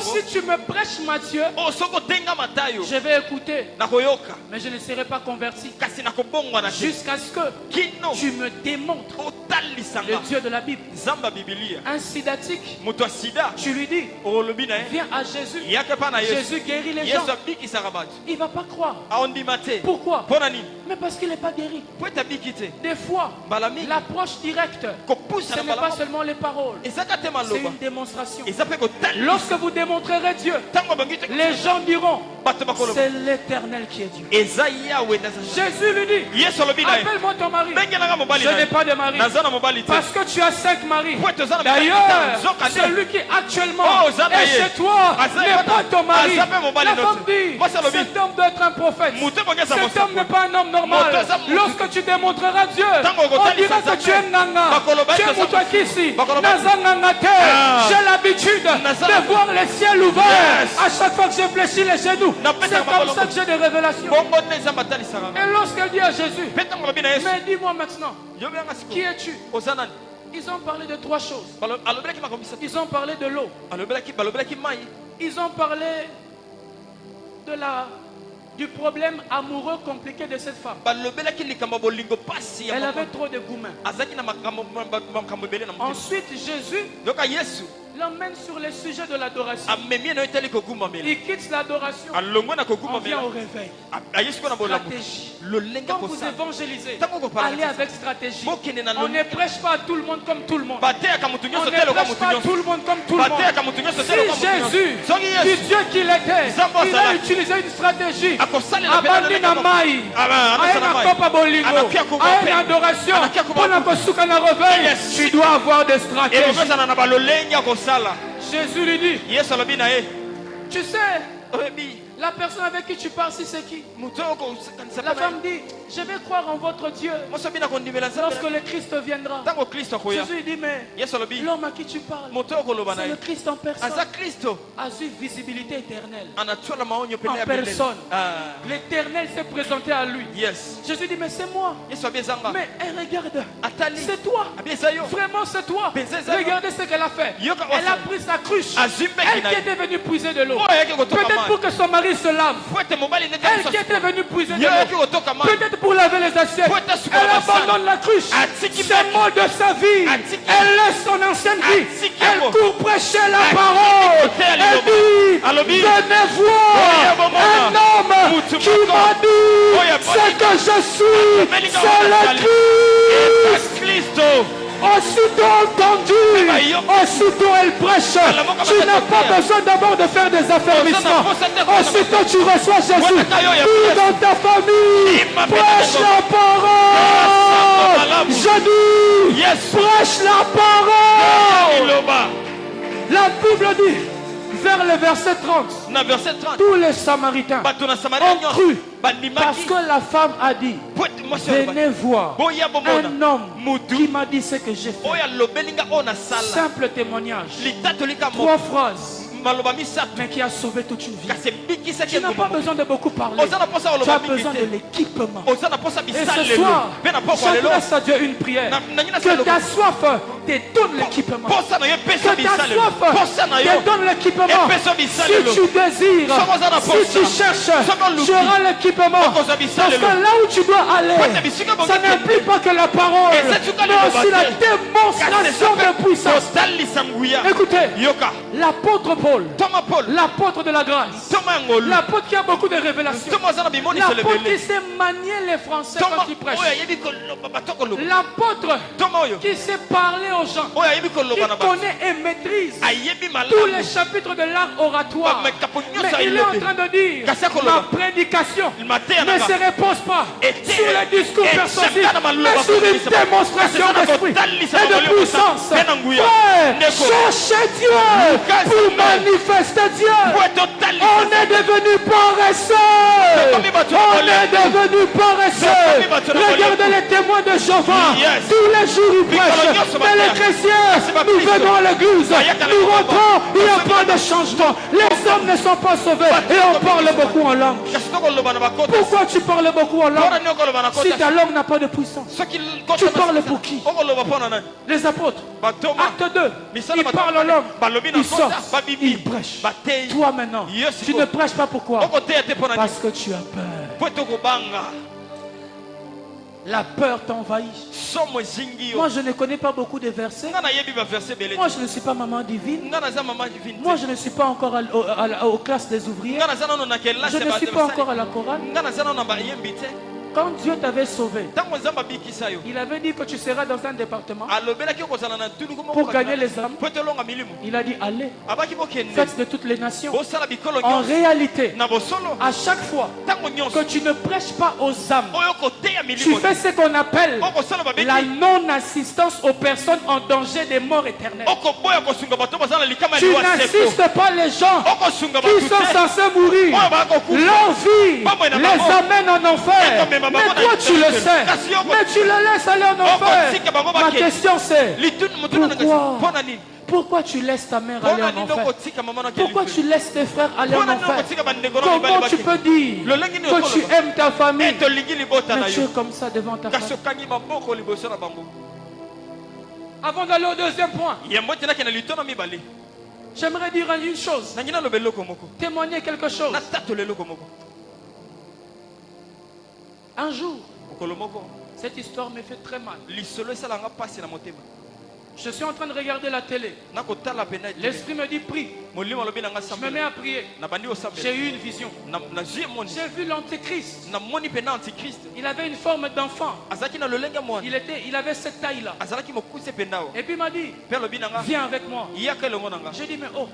si tu me prêches Matthieu, je vais écouter, mais je ne serai pas converti jusqu'à ce que tu me démontres le Dieu de la Bible. Un sidatique, tu lui dis, viens à Jésus. Jésus guérit les gens. Il ne va pas croire. Pourquoi? Mais parce qu'il n'est pas guéri. Des fois, l'approche directe, ce n'est pas seulement les paroles, c'est une démonstration. Lorsque vous démontrerez Dieu, les gens diront, c'est l'Éternel qui est Dieu. Jésus lui dit, appelle-moi ton mari. Je n'ai pas de mari parce que tu as 5 maris. D'ailleurs, celui qui actuellement est chez toi n'est pas ton mari. La femme dit, cet homme doit être un prophète. Cet homme n'est pas un homme normal. Lorsque tu démontreras Dieu, on dira que tu es Nanga, tu es Moutouakisi, j'ai l'habitude de voir les ciels ouverts à chaque fois que je fléchis les genoux. C'est comme ça que j'ai des révélations. Et lorsqu'elle dit à Jésus, mais dis-moi maintenant, qui es-tu? Ils ont parlé de trois choses. Ils ont parlé de l'eau. Ils ont parlé du problème amoureux compliqué de cette femme. Elle avait trop de gourmets. Ensuite, Jésus l'emmène sur le sujet de l'adoration. Il quitte l'adoration. On vient au réveil. Stratégie. Quand vous évangélisez, allez avec stratégie. On ne prêche pas à tout le monde comme tout le monde. On ne prêche pas à tout le monde comme tout le monde. Si Jésus, du Dieu qu'il était, il a utilisé une stratégie. Abandonne na mai, à une adoration, tu dois avoir des stratégies. Jésus lui dit, tu sais, la personne avec qui tu parles, c'est qui? La femme dit, je vais croire en votre Dieu lorsque le Christ viendra. Jésus dit, mais l'homme à qui tu parles, c'est le Christ en personne. A eu visibilité éternelle en personne. L'éternel s'est présenté à lui. Jésus dit, mais c'est moi. Mais regarde, c'est toi. Vraiment c'est toi. Regardez ce qu'elle a fait. Elle a pris sa cruche. Elle qui était venue puiser de l'eau. Peut-être pour que son mari se lave. Elle qui était venue puiser de l'eau. Peut-être pour laver les assiettes. Elle abandonne la cruche. C'est mot de sa vie. Elle laisse son ancienne vie. Elle court prêcher la parole. Elle dit, venez voir un homme qui m'a dit ce que je suis. C'est le Christ. Aussitôt entendu, aussitôt elle prêche. Tu n'as pas besoin d'abord de faire des affermissements. Aussitôt tu reçois Jésus. Tout dans ta famille, prêche la parole. Je dis, prêche la parole. La Bible dit, vers le verset 30, tous les Samaritains ont cru parce que la femme a dit, venez voir un homme qui m'a dit ce que j'ai fait. Simple témoignage, 3 phrases, mais qui a sauvé toute une vie. Tu n'as pas besoin de beaucoup parler. Tu as besoin de l'équipement. Et ce soir, j'adresse à Dieu une prière. Que ta soif te donne l'équipement. Que ta soif te donne l'équipement. Si tu désires, si tu cherches, tu auras l'équipement. Parce que là où tu dois aller, ça n'implique pas que la parole, mais aussi la démonstration de puissance. Écoutez, l'apôtre Paul, l'apôtre de la grâce, l'apôtre qui a beaucoup de révélations, l'apôtre qui sait manier les Français quand il prêche, l'apôtre qui sait parler aux gens, qui connaît et maîtrise tous les chapitres de l'art oratoire. Mais il est en train de dire, ma prédication ne se repose pas sur les discours persuasifs, mais sur une démonstration d'esprit et de puissance. Ouais, cherchez Dieu pour manifester Dieu. On est devenu paresseux. On est devenu paresseux. Regardez les témoins de Jéhovah. Tous les jours ils prêchent. Mais les chrétiens, nous venons à l'église. Nous rentrons, il n'y a pas de changement. Les hommes ne sont pas sauvés. Et on parle beaucoup en langue. Pourquoi tu parles beaucoup en langue si ta langue n'a pas de puissance? Tu parles pour qui? Les apôtres. Acte 2. Ils parlent en langue. Ils sortent. Ils prêchent. Toi maintenant, tu ne prêches pas pourquoi? Parce que tu as peur. La peur t'envahit. Moi je ne connais pas beaucoup de versets. Moi je ne suis pas maman divine. Moi je ne suis pas encore aux classes des ouvriers. Je ne suis pas encore à la chorale. Quand Dieu t'avait sauvé, il avait dit que tu seras dans un département pour gagner les âmes. Il a dit allez, faites de toutes les nations. En réalité, à chaque fois que tu ne prêches pas aux âmes, tu fais ce qu'on appelle la non-assistance aux personnes en danger de mort éternelle. Tu n'assistes pas les gens qui sont censés mourir. Leur vie les amène en enfer. Mais toi tu le sais. Mais tu le laisses aller en enfer. Ma question c'est, pourquoi tu laisses ta mère aller en enfer? Pourquoi tu laisses tes frères aller en enfer? Comment tu peux dire que tu aimes ta famille, mais tu es comme ça devant ta famille? Avant d'aller au deuxième point, j'aimerais dire une chose, témoigner quelque chose. Un jour, cette histoire me fait très mal. Je suis en train de regarder la télé. L'esprit me dit prie. Je me mets à prier. J'ai eu une vision. J'ai vu l'antéchrist. Il avait une forme d'enfant. Il avait cette taille-là. Et puis il m'a dit, viens avec moi. J'ai dit, mais oh,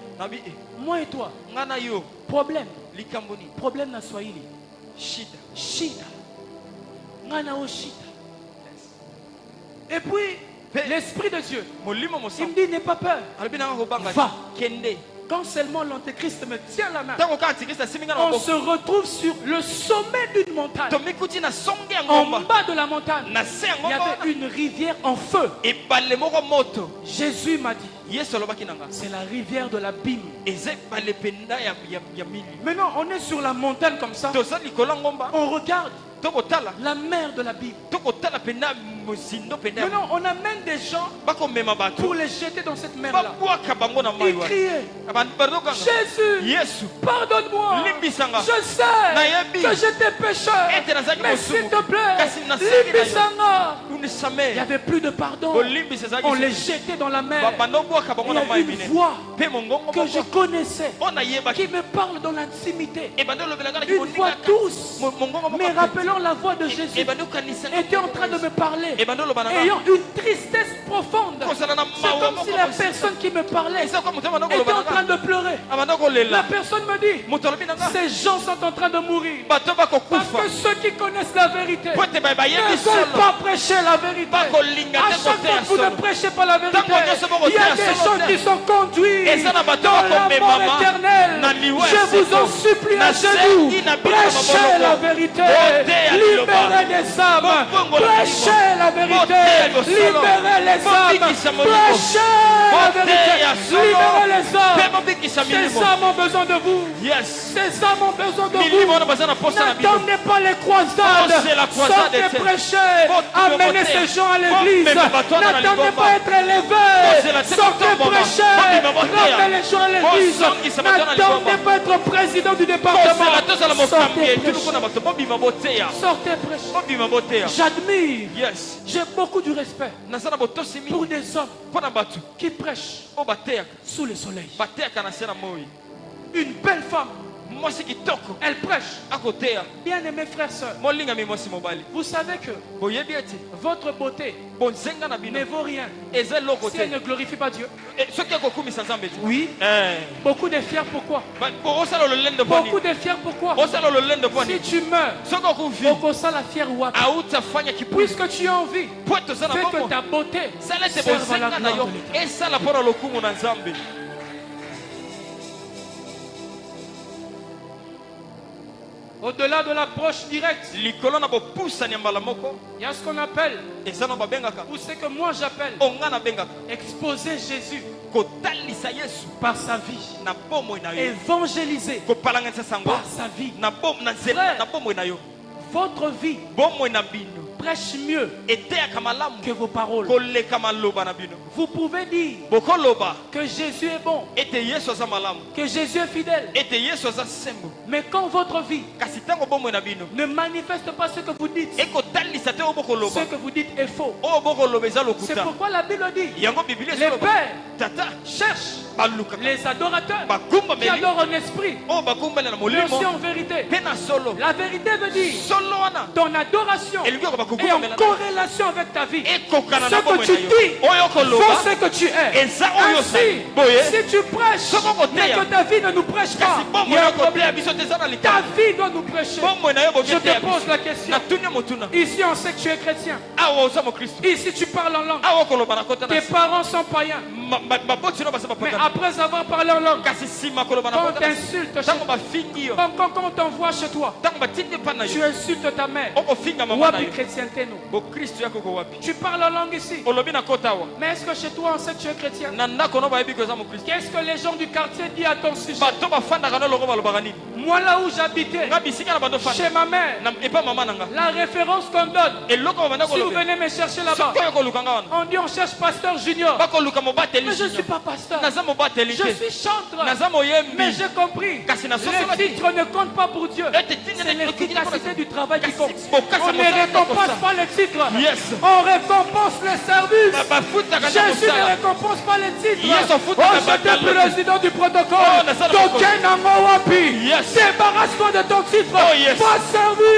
moi et toi, problème na Swahili. Shida. Et puis, l'Esprit de Dieu, il me dit, n'aie pas peur. Va. Quand seulement l'antéchrist me tient la main, on se retrouve sur le sommet d'une montagne. En bas de la montagne, il y avait une rivière en feu. Jésus m'a dit, c'est la rivière de l'abîme. Maintenant, on est sur la montagne comme ça. On regarde la mer de l'abîme. Maintenant, on amène des gens pour les jeter dans cette mer-là. Ils criaient, Jésus, pardonne-moi. Je sais que j'étais pécheur, mais s'il te plaît, il n'y avait plus de pardon. On les jetait dans la mer. Il y a une voix que je connaissais qui me parle dans l'intimité. Une voix douce, mais rappelant la voix de Jésus, était en train de me parler, ayant une tristesse profonde. C'est comme si la personne qui me parlait était en train de pleurer. La personne me dit, ces gens sont en train de mourir parce que ceux qui connaissent la vérité ne veulent pas prêcher la vérité. À chaque fois que vous ne prêchez pas la vérité, il y a des gens qui sont conduits dans la mort éternelle. Je vous en supplie à genoux, prêchez la vérité, libérez les âmes, prêchez la vérité, libérez les âmes, prêchez la vérité, libérez les âmes. Ces âmes ont besoin de vous. Ces âmes ont besoin de vous. N'attendez pas les croisades, sortez prêcher, amenez ces gens à l'église. N'attendez pas être élevé, sortez prêcher, ramenez les gens à l'église. N'attendez pas être président du département, sortez prêcher. Sortez prêcher. J'admire, j'ai beaucoup de respect pour des hommes qui prêchent sous le soleil. Une belle femme, elle prêche. Bien aimés frères et sœurs, vous savez que votre beauté ne vaut rien si elle ne glorifie pas Dieu. Oui, beaucoup de fiers pourquoi? Beaucoup de fiers pourquoi? Si tu meurs, la fière puisque tu as envie, fais que ta beauté serve à la gloire de l'Éternel. Au-delà de l'approche directe, il y a ce qu'on appelle, ou ce que moi j'appelle, exposer Jésus par sa vie, évangéliser par sa vie. Frère, votre vie prêche mieux que vos paroles. Vous pouvez dire que Jésus est bon, que Jésus est fidèle, mais quand votre vie ne manifeste pas ce que vous dites, ce que vous dites est faux. C'est pourquoi la Bible dit, les pères cherchent les adorateurs qui adorent en esprit, mais aussi en vérité. La vérité veut dire ton adoration est en corrélation avec ta vie. Ce que tu dis faut ce que tu es. Ainsi, si tu prêches mais que ta vie ne nous prêche pas, il y a un problème. Ta vie doit nous prêcher. Je te pose la question. Ici on sait que tu es chrétien. Ici tu parles en langue. Tes parents sont païens. Mais après avoir parlé en langue, quand t'insultes quand on t'envoie chez toi, tu insultes ta mère. Wapi chrétienté nous. Tu parles en langue ici. Mais est-ce que chez toi on sait que tu es chrétien? Qu'est-ce que les gens du quartier disent à ton sujet? Moi là où j'habitais, chez ma mère, la référence qu'on donne, si vous venez me chercher là-bas, on dit on cherche pasteur junior. Mais je ne suis pas pasteur, je suis chanteur. Mais j'ai compris, les titres ne comptent pas pour Dieu. C'est l'efficacité du travail qui compte. On ne récompense pas les titres, on récompense le service. Jésus ne récompense pas les titres. Oh, j'étais président du protocole. Débarrasse-toi de ton titre. Pas servi.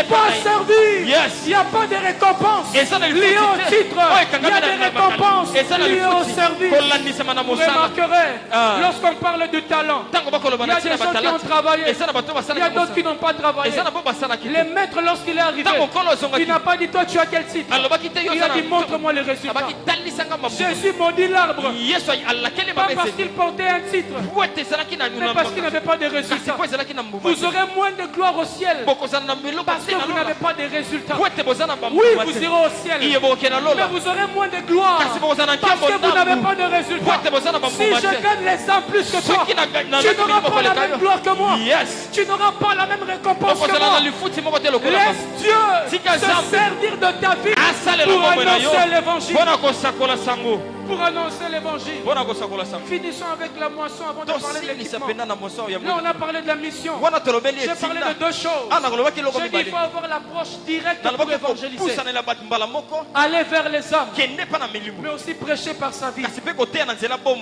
Pas servi. Il n'y a pas de récompense liées au titre. Il y a des récompenses liées au service. Vous remarquerez, lorsqu'on parle du talent, il y a des gens qui ont travaillé, il y a d'autres qui n'ont pas travaillé. Les maîtres, lorsqu'il est arrivé, il n'a pas dit toi tu as quel titre. Il a dit montre-moi les résultats. Jésus maudit l'arbre, pas parce qu'il portait un titre, mais parce qu'il n'avait pas de résultats. Vous aurez moins de gloire au ciel parce que vous n'avez pas de résultats. Oui, vous irez au ciel, mais vous aurez moins de gloire parce que vous n'avez pas de résultats. Si je gagne les âmes plus que toi, tu n'auras pas la même gloire que moi. Tu n'auras pas la même récompense que moi. Laisse Dieu se servir de ta vie pour annoncer l'évangile. Pour annoncer l'évangile. Finissons avec la moisson avant de parler de l'équipement. Là on a parlé de la mission. J'ai parlé de deux choses. J'ai dit qu'il faut avoir l'approche directe pour évangéliser. Aller vers les âmes, mais aussi prêcher par sa vie.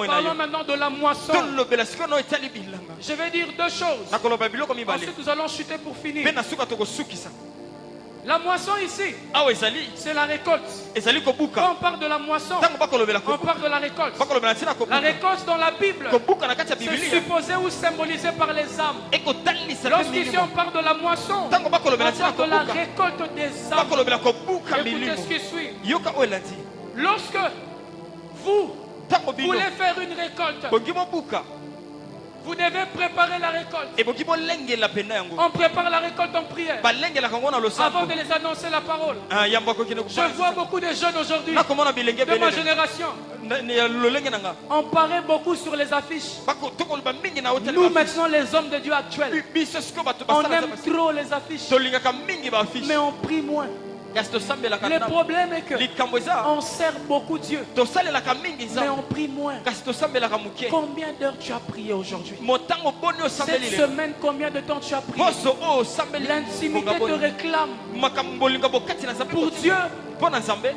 Parlons maintenant de la moisson. Je vais dire deux choses. Ensuite nous allons chuter pour finir. La moisson ici, c'est la récolte. Quand on parle de la moisson, on parle de la récolte. La récolte dans la Bible, c'est supposé ou symbolisé par les âmes. Lorsqu'ici on parle de la moisson, on parle de la récolte des âmes. Écoutez ce qui suit. Lorsque vous voulez faire une récolte, vous devez préparer la récolte. On prépare la récolte en prière avant de les annoncer la parole. Je vois beaucoup de jeunes aujourd'hui de ma génération. On paraît beaucoup sur les affiches. Nous maintenant les hommes de Dieu actuels, on aime trop les affiches, mais on prie moins. Le problème est que on sert beaucoup Dieu, mais on prie moins. Combien d'heures tu as prié aujourd'hui? Cette semaine, combien de temps tu as prié? L'intimité te réclame. Pour Dieu,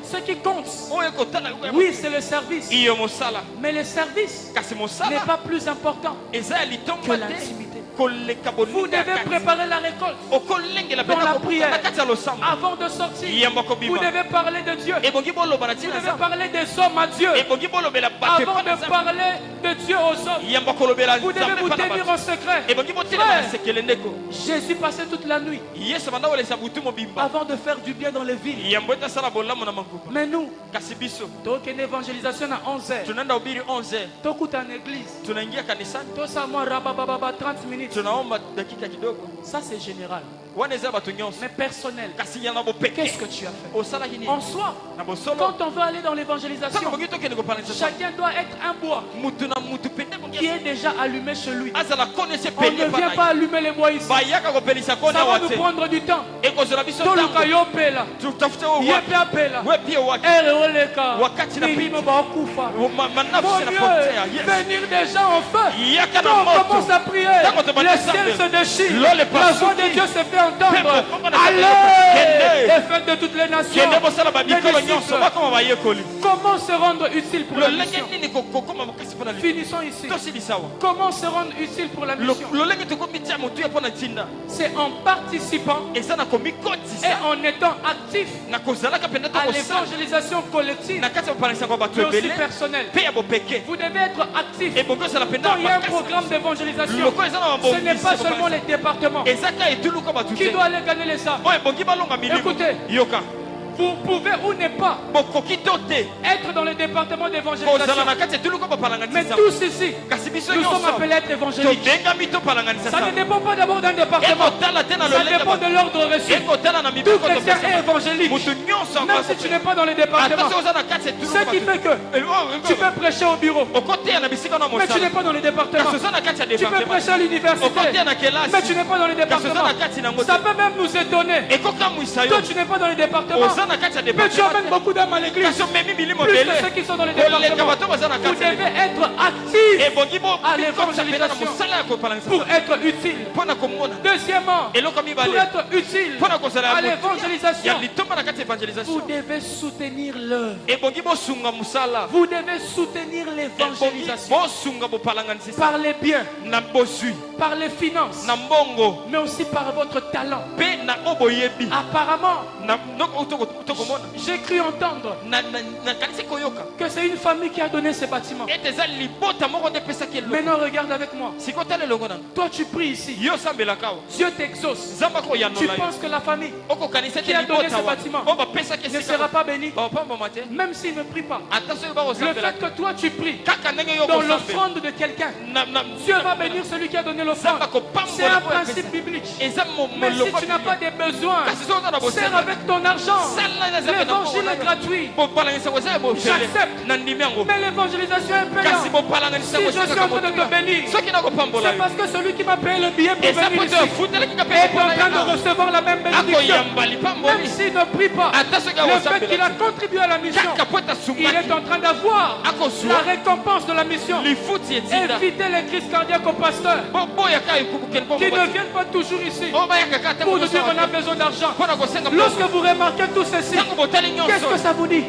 ce qui compte, oui, c'est le service. Mais le service n'est pas plus important que l'intimité. Vous devez préparer la récolte dans la prière. Avant de sortir, vous devez parler de Dieu. Vous devez parler des hommes à Dieu. Avant de parler de Dieu aux hommes, vous devez vous tenir en secret. Frère, Jésus passait toute la nuit avant de faire du bien dans les villes. Mais nous, une évangélisation à 11h. Tout en église. Tout ça, moi, 30 minutes. Ça c'est général. Mais personnel, qu'est-ce que tu as fait? En soi, quand on veut aller dans l'évangélisation, chacun doit être un bois qui est déjà allumé chez lui. On ne vient pas allumer les bois ici. Ça va nous prendre du temps. Venir déjà en feu. Quand on commence à prier, le ciel se déchire. La voix de Dieu se fait entendre. Allez, et faites de toutes les nations. Comment se rendre utile pour la mission? Finissons ici. Comment se rendre utile pour la mission? C'est en participant et en étant actif à l'évangélisation collective, mais aussi personnelle. Vous devez être actif. Quand il y a un programme d'évangélisation, ce n'est pas seulement les départements qui doivent aller gagner les âmes. Écoutez, vous pouvez ou ne pas être dans le département d'évangélisation. Mais tous ici, nous sommes appelés à être évangéliques. Ça ne dépend pas d'abord d'un département. Ça dépend de l'ordre reçu. Tout chrétien est évangélique. Même si tu n'es pas dans le département. Ce qui fait que tu peux prêcher au bureau. Mais tu n'es pas dans le département. Tu peux prêcher à l'université. Mais tu n'es pas dans le département. Ça peut même nous étonner. Toi, tu n'es pas dans le département. Mais tu amènes beaucoup d'âmes à l'église. Plus que ceux qui sont dans le département. Vous devez être actifs à l'évangélisation pour être utile. Deuxièmement, pour être utile à l'évangélisation, vous devez soutenir l'œuvre. Vous devez soutenir l'évangélisation par les biens, par les finances, mais aussi par votre talent. Apparemment, j'ai cru entendre que c'est une famille qui a donné ce bâtiment. Maintenant regarde avec moi. Toi tu pries ici. Dieu t'exauce. Tu penses que la famille qui a donné ce bâtiment ne sera pas bénie, même s'il ne prie pas. Le fait que toi tu pries dans l'offrande de quelqu'un, Dieu va bénir celui qui a donné l'offrande. C'est un principe biblique. Mais si tu n'as pas des besoins, sers avec ton argent. L'évangile est gratuit. J'accepte. Mais l'évangélisation est payante. Si je suis en train de te bénir, c'est parce que celui qui m'a payé le billet pour venir ici est en train de recevoir la même bénédiction. Même s'il ne prie pas, le fait qu'il a contribué à la mission, il est en train d'avoir la récompense de la mission. Évitez les crises cardiaques au pasteur qui ne viennent pas toujours ici pour nous dire qu'on a besoin d'argent. Lorsque vous remarquez tout ceci, qu'est-ce que ça vous dit?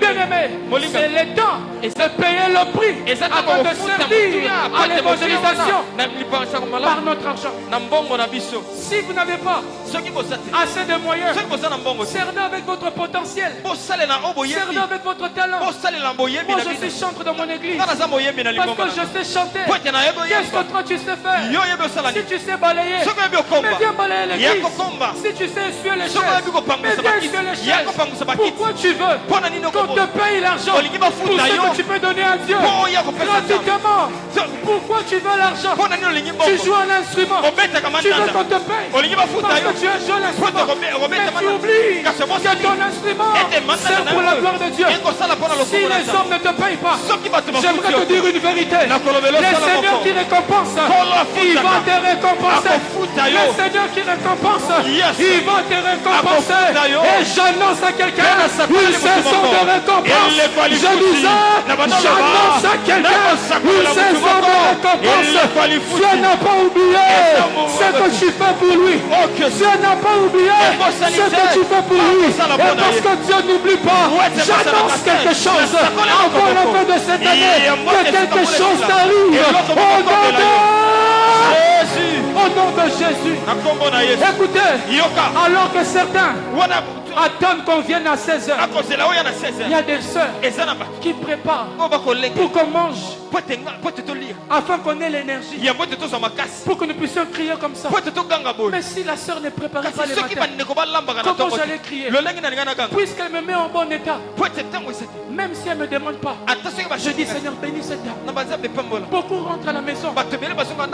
Bien aimé, c'est le temps de payer le prix avant de servir à l'évangélisation par notre argent. Si vous n'avez pas assez de moyens, servez avec votre potentiel, servez avec votre talent. Moi je sais chanter dans mon église parce que je sais chanter. Qu'est-ce que toi tu sais faire? Si tu sais balayer, mais viens balayer l'église. Si tu sais essuyer les chaises, mais viens essuyer les chaises. Pourquoi tu veux qu'on te paye l'argent pour ce que tu peux donner à Dieu gratuitement? Pourquoi tu veux l'argent? Tu joues un instrument, tu veux qu'on te paye parce que tu as joué l'instrument, mais tu oublies que ton instrument sert pour la gloire de Dieu. Si les hommes ne te payent pas, j'aimerais te dire une vérité. Le Seigneur qui récompense, il va te récompenser. Le Seigneur qui récompense, il va te récompenser. Et j'annonce à quelqu'un une saison de récompense. Je disais, j'annonce à quelqu'un une saison de récompense. Dieu n'a pas oublié ce que tu fais pour lui. Dieu n'a pas oublié ce que tu fais pour lui. Et parce que Dieu n'oublie pas, j'annonce quelque chose avant la fin de cette année. Que quelque chose t'arrive. Au nom de Jésus. Écoutez, alors que certains attendent qu'on vienne à 16h, il y a des sœurs qui préparent pour qu'on mange, afin qu'on ait l'énergie, pour que nous puissions crier comme ça. Mais si la sœur ne préparait pas les matins, comment j'allais crier? Puisqu'elle me met en bon état, même si elle ne me demande pas, je dis Seigneur, bénis cette dame. Beaucoup rentrent à la maison,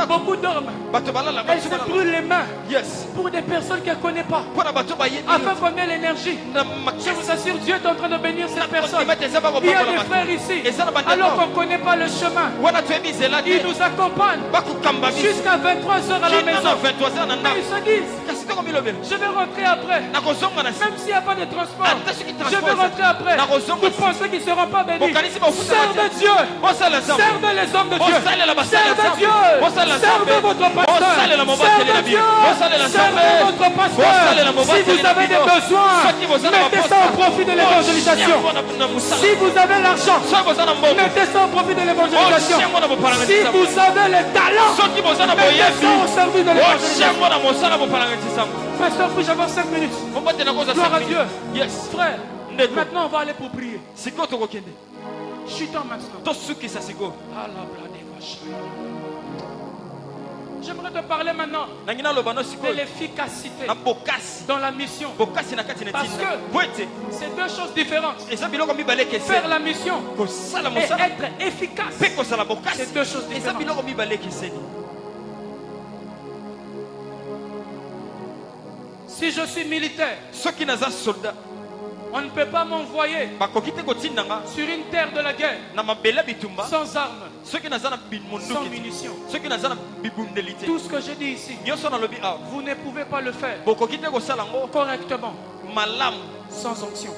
beaucoup dorment, elle se brûle les mains pour des personnes qu'elle ne connaît pas, afin qu'on ait l'énergie. Je vous assure, Dieu est en train de bénir cette personne. Il y a des frères ici, alors qu'on ne connaît pas le chemin, ils nous accompagnent jusqu'à 23h à la maison. Mais ils se disent, je vais rentrer après. Même s'il n'y a pas de transport, je vais rentrer après. Vous pensez qu'ils ne seront pas bénis? Servez Dieu. Servez les hommes de Dieu. Servez Dieu. Servez votre pasteur. Servez Dieu. Servez votre pasteur. Si vous avez des besoins, mettez ça au profit de l'évangélisation. Si vous avez l'argent, mettez ça au profit de l'évangélisation. Si vous avez le talent, mettez ça au service de l'évangélisation. Pasteur, puis-je avoir 5 minutes? Gloire à Dieu. Frère, maintenant on va aller pour prier. Chutons maintenant. J'aimerais te parler maintenant de l'efficacité dans la mission. Parce que c'est deux choses différentes. Faire la mission et être efficace, c'est deux choses différentes. Si je suis militaire, on ne peut pas m'envoyer sur une terre de la guerre sans armes, sans munitions. Tout ce que je dis ici, vous ne pouvez pas le faire correctement sans onction.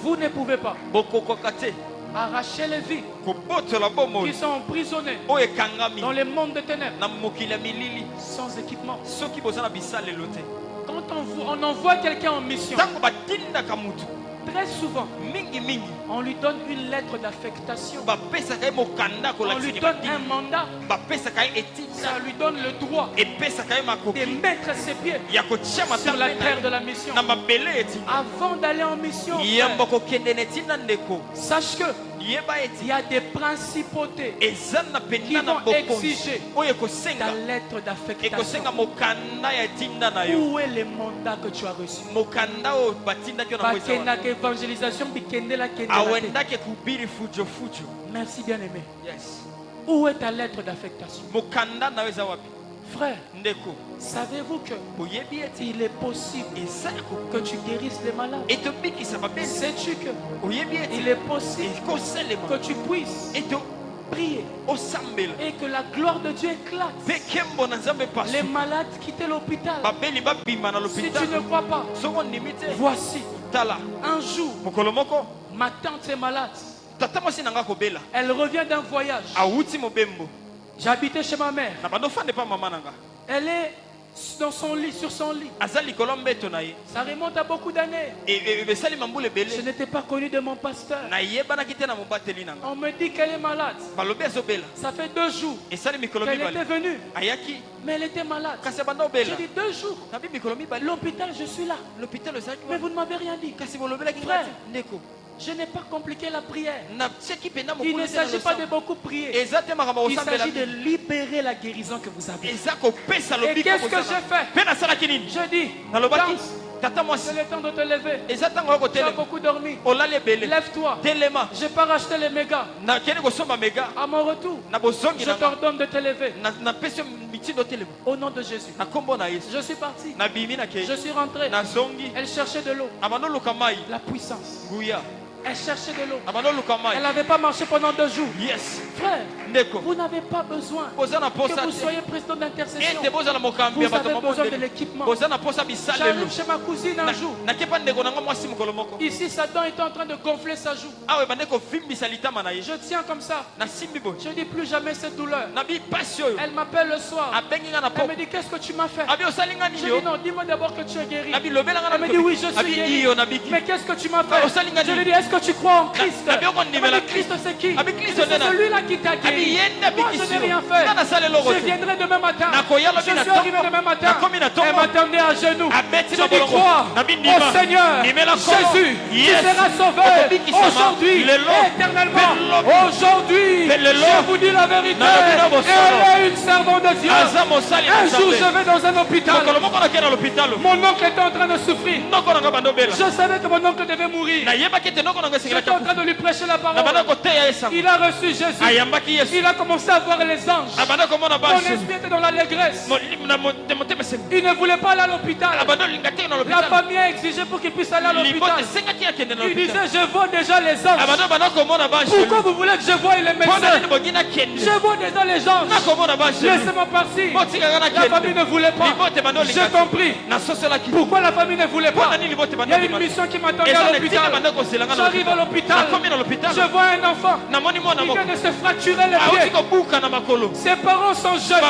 Vous ne pouvez pas arracher les vies qui sont emprisonnées dans les mondes de ténèbres sans équipement. Quand on envoie quelqu'un en mission, très souvent, on lui donne une lettre d'affectation. On lui donne un mandat. Ça lui donne le droit de mettre ses pieds sur la terre de la mission. Avant d'aller en mission, sache que il y a des principautés qui vont exiger ta lettre d'affectation. Où est le mandat que tu as reçu? Merci bien aimé. Où est ta lettre d'affectation? Frère, savez-vous que il est possible que tu guérisses les malades? Sais-tu que il est possible que tu puisses prier et que la gloire de Dieu éclate? Les malades quittent l'hôpital. Si tu ne crois pas, voici un jour, ma tante est malade. Elle revient d'un voyage. J'habitais chez ma mère. Elle est dans son lit, sur son lit. Ça remonte à beaucoup d'années. Je n'étais pas connu de mon pasteur. On me dit qu'elle est malade. Ça fait 2 jours qu'elle était venue, mais elle était malade. J'ai dit 2 jours. L'hôpital, je suis là. Mais vous ne m'avez rien dit. Frère, je n'ai pas compliqué la prière. Il ne s'agit pas de beaucoup prier. Il s'agit de libérer la guérison que vous avez. Et qu'est-ce que j'ai fait? Je dis, c'est le temps de te lever. Tu as beaucoup dormi. Lève-toi. Je n'ai pas racheté les mégas. À mon retour, je t'ordonne de te lever. Au nom de Jésus. Je suis parti. Je suis rentré. Elle cherchait de l'eau. La puissance. Elle cherchait de l'eau. Elle n'avait pas marché pendant 2 jours. Frère, vous n'avez pas besoin que vous soyez président d'intercession. Vous avez besoin de l'équipement. J'arrive chez ma cousine un jour. Ici, sa dent était en train de gonfler sa joue. Je tiens comme ça. Je dis plus jamais cette douleur. Elle m'appelle le soir. Elle me dit, qu'est-ce que tu m'as fait? Je dis non, dis-moi d'abord que tu es guéri. Elle me dit oui, je suis guéri. Mais qu'est-ce que tu m'as fait? Je lui dis, est-ce que tu crois en Christ? Elle me dit, Christ c'est qui? C'est celui-là qui t'a guéri. Moi je n'ai rien fait. Je viendrai demain matin. Je suis arrivé demain matin. Elle m'attendait à genoux. Je dis crois au Seigneur Jésus qui sera sauvé aujourd'hui et éternellement. Aujourd'hui, je vous dis la vérité. Elle est une servante de Dieu. Un jour je vais dans un hôpital. Mon oncle était en train de souffrir. Je savais que mon oncle devait mourir. J'étais en train de lui prêcher la parole. Il a reçu Jésus. Il a commencé à voir les anges. Mon esprit était dans l'allégresse. Il ne voulait pas aller à l'hôpital. La famille a exigé pour qu'il puisse aller à l'hôpital. Il disait, je vois déjà les anges. Pourquoi vous voulez que je voie les médecins? Je vois déjà les anges. Laissez-moi partir. La famille ne voulait pas. J'ai compris. Pourquoi la famille ne voulait pas? Il y a une mission qui m'attendait à l'hôpital. J'arrive à l'hôpital. Je vois un enfant. Il vient de se fracturer les pieds. Ses parents sont jeunes.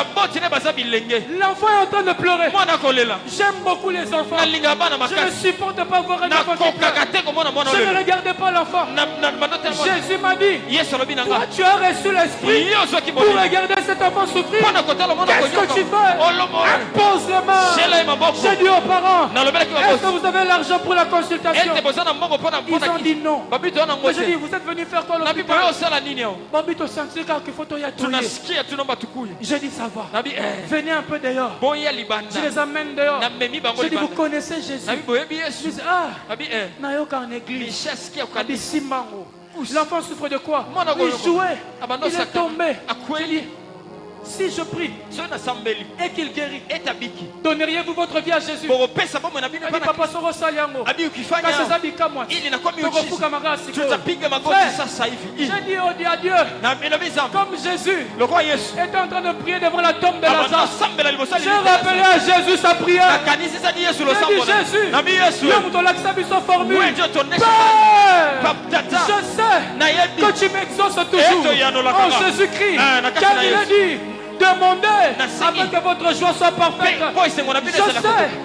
L'enfant est en train de pleurer. J'aime beaucoup les enfants. Je ne supporte pas voir un enfant qui pleure. Je ne regardais pas l'enfant. Jésus m'a dit, toi tu as reçu l'esprit pour regarder cet enfant souffrir. Qu'est-ce que tu fais? Impose les mains. J'ai dit aux parents, est-ce que vous avez l'argent pour la consultation? Ils ont dit non. Babi to na Mais je dis, ngote. vous êtes venus faire quoi Nabi l'hôpital? boyo sala nini yo? Babi, to sentir car que faut y attouiller. Tunasikia tunomba tukuye. Je dis, ça va. Nabi Venez un peu dehors. boya libanda. Je les amène dehors. Na memi bango Je dis, vous libanda. connaissez Jésus? Nabi boyebi Je Yesu. dis, ah, Nabi nayoka en église. Micheskia Nabi ukadi. Simango. L'enfant souffre de quoi? Mwana Il goyoko. jouait. Abando Il est saka. tombé. Akweli. Si je prie Sona sambeli. et qu'il guérit, Etabiki. donneriez-vous votre vie à Jésus? Boro pesa bomo na bino Abi pana. papa soro saliango. Abi ukifanya. Kasa bika moi. Ili na kwa Toko miujiza. fuka magasi. Tutapiga magoti Frère, sasa hivi. j'ai dit à Dieu, Na inabisa. comme Jésus Le roi Yesu. était en train de prier devant la tombe de Abando Lazare, sambela libosa j'ai rappelé à Jésus sa Na prière. kanisa za Yesu lo J'ai dit sambola. Jésus, Nabi Yesu. l'homme de l'accès son formule. Ouais, Dieu ton next. Père, Paptata. je sais Na yebi. que tu m'exauces toujours Eto yano la en kaba. Jésus-Christ. Na kasa Car na il a Yesu. dit, demandez Nasingi. afin que votre joie soit parfaite. Boy c'est mon appel Je sais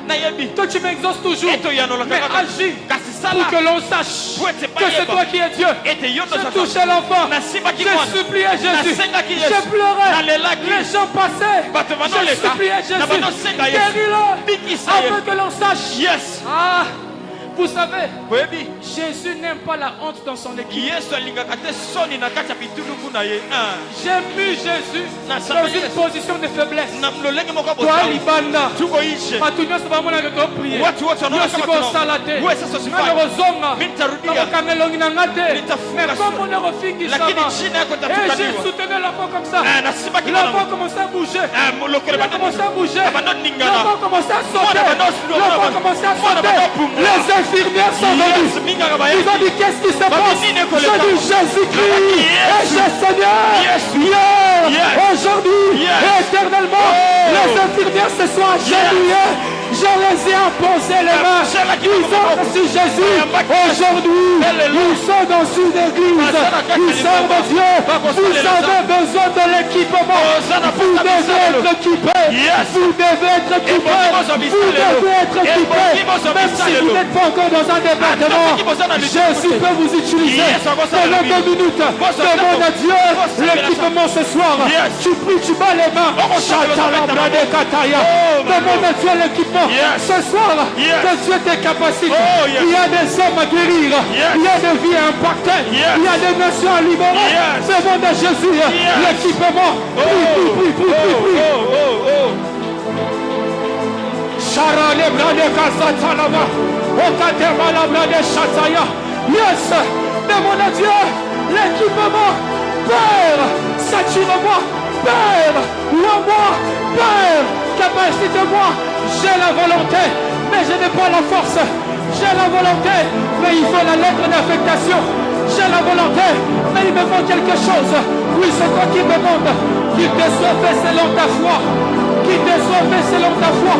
na yebi. que tu m'exauces toujours. Eto yano la Mais kaba. agis Kasi pour sala. que l'on sache Ouais, c'est pas que c'est yeba. toi qui es Dieu. Ete yondo J'ai sa. touché l'enfant. Nasima ki J'ai mwana. supplié Jésus. Nasengaki Yesu. J'ai pleuré. Nalelaki. Les gens passaient. Bato J'ai banoleka. supplié Na Jésus. banosenga Yesu. Guéris-le. Bikisa Afin Yesu. que l'on sache. Yes. Ah, vous savez, Webi. Jésus n'aime pas la honte dans son équipe. Yesu alingaka te soni na kati ya bituluku na ye. J'ai mis Jésus dans une position de faiblesse. Na mlolenge moko Toi, botamu. Libanda. Tuko ishe. Matunya sababu na ndio prier. Watu wote wanaona Yo kama siko tunaomba. sala te. Wewe sasa usifanye. Na rozonga. Mimi nitarudia. Na kamelongi na ngate. Nitafunga Mais sura. comme on est refiki Lakini sama. chini yako Et j'ai tatukaniwa. soutenu l'enfant comme ça. Nasima ki L'enfant mwana. commençait à bouger. Lokole Il a commencé à bouger. Abandon ningana. L'enfant commençait à sauter. Mwana badosi, L'enfant mwana commençait à mwana sauter. badopumula. Les infirmières sont venues. Yes, minga kabaya. Ils ont dit qu'est-ce qui se passe? nini Je dis Jésus-Christ Yes. est chez Seigneur. Yes. Hier, Yes. aujourd'hui Yes. et éternellement. Oh. Les infirmières se sont agenouillées. Je les ai imposé les mains. Ils ont reçu Jésus. Aujourd'hui, ils sont dans une église. Ils servent Dieu. Vous avez besoin de l'équipement. Vous devez être équipé. Yes. Vous devez être équipé. Vous devez être équipé. Même si vous n'êtes pas encore dans un département, Jésus peut vous utiliser. Pendant 2 minutes, demande à Dieu l'équipement ce soir. Tu pries, tu bats les mains. Demande à Dieu l'équipement. Ce soir, que Dieu te capacite. Il y a des hommes à guérir. Il y a des vies à impacter. Il y a des nations à libérer. Demande à Jésus l'équipement. Prie. Charale brade kasatalava. Okatema brade shataya. Yes, demande à Dieu l'équipement. Père, sature-moi. Père, loue-moi. Père, capacite-moi. J'ai la volonté, mais je n'ai pas la force. J'ai la volonté, mais il faut la lettre d'affectation. J'ai la volonté, mais il me faut quelque chose. Oui, c'est toi qui me demande. Qu'il te soit fait selon ta foi. Qu'il te soit fait selon ta foi.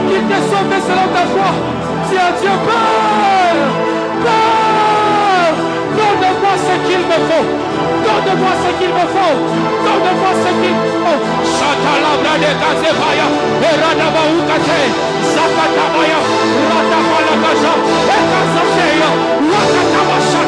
Qu'il te soit fait selon ta foi. Dis à Dieu, Père, Père, donne-moi ce qu'il me faut. Donne-moi ce qu'il me faut. Donne-moi ce qu'il me faut. Chatalabra de Kazebaya, Eradabaukate, Zakatabaya, Ratabalakaja, Ekazateya, Rakatabasha.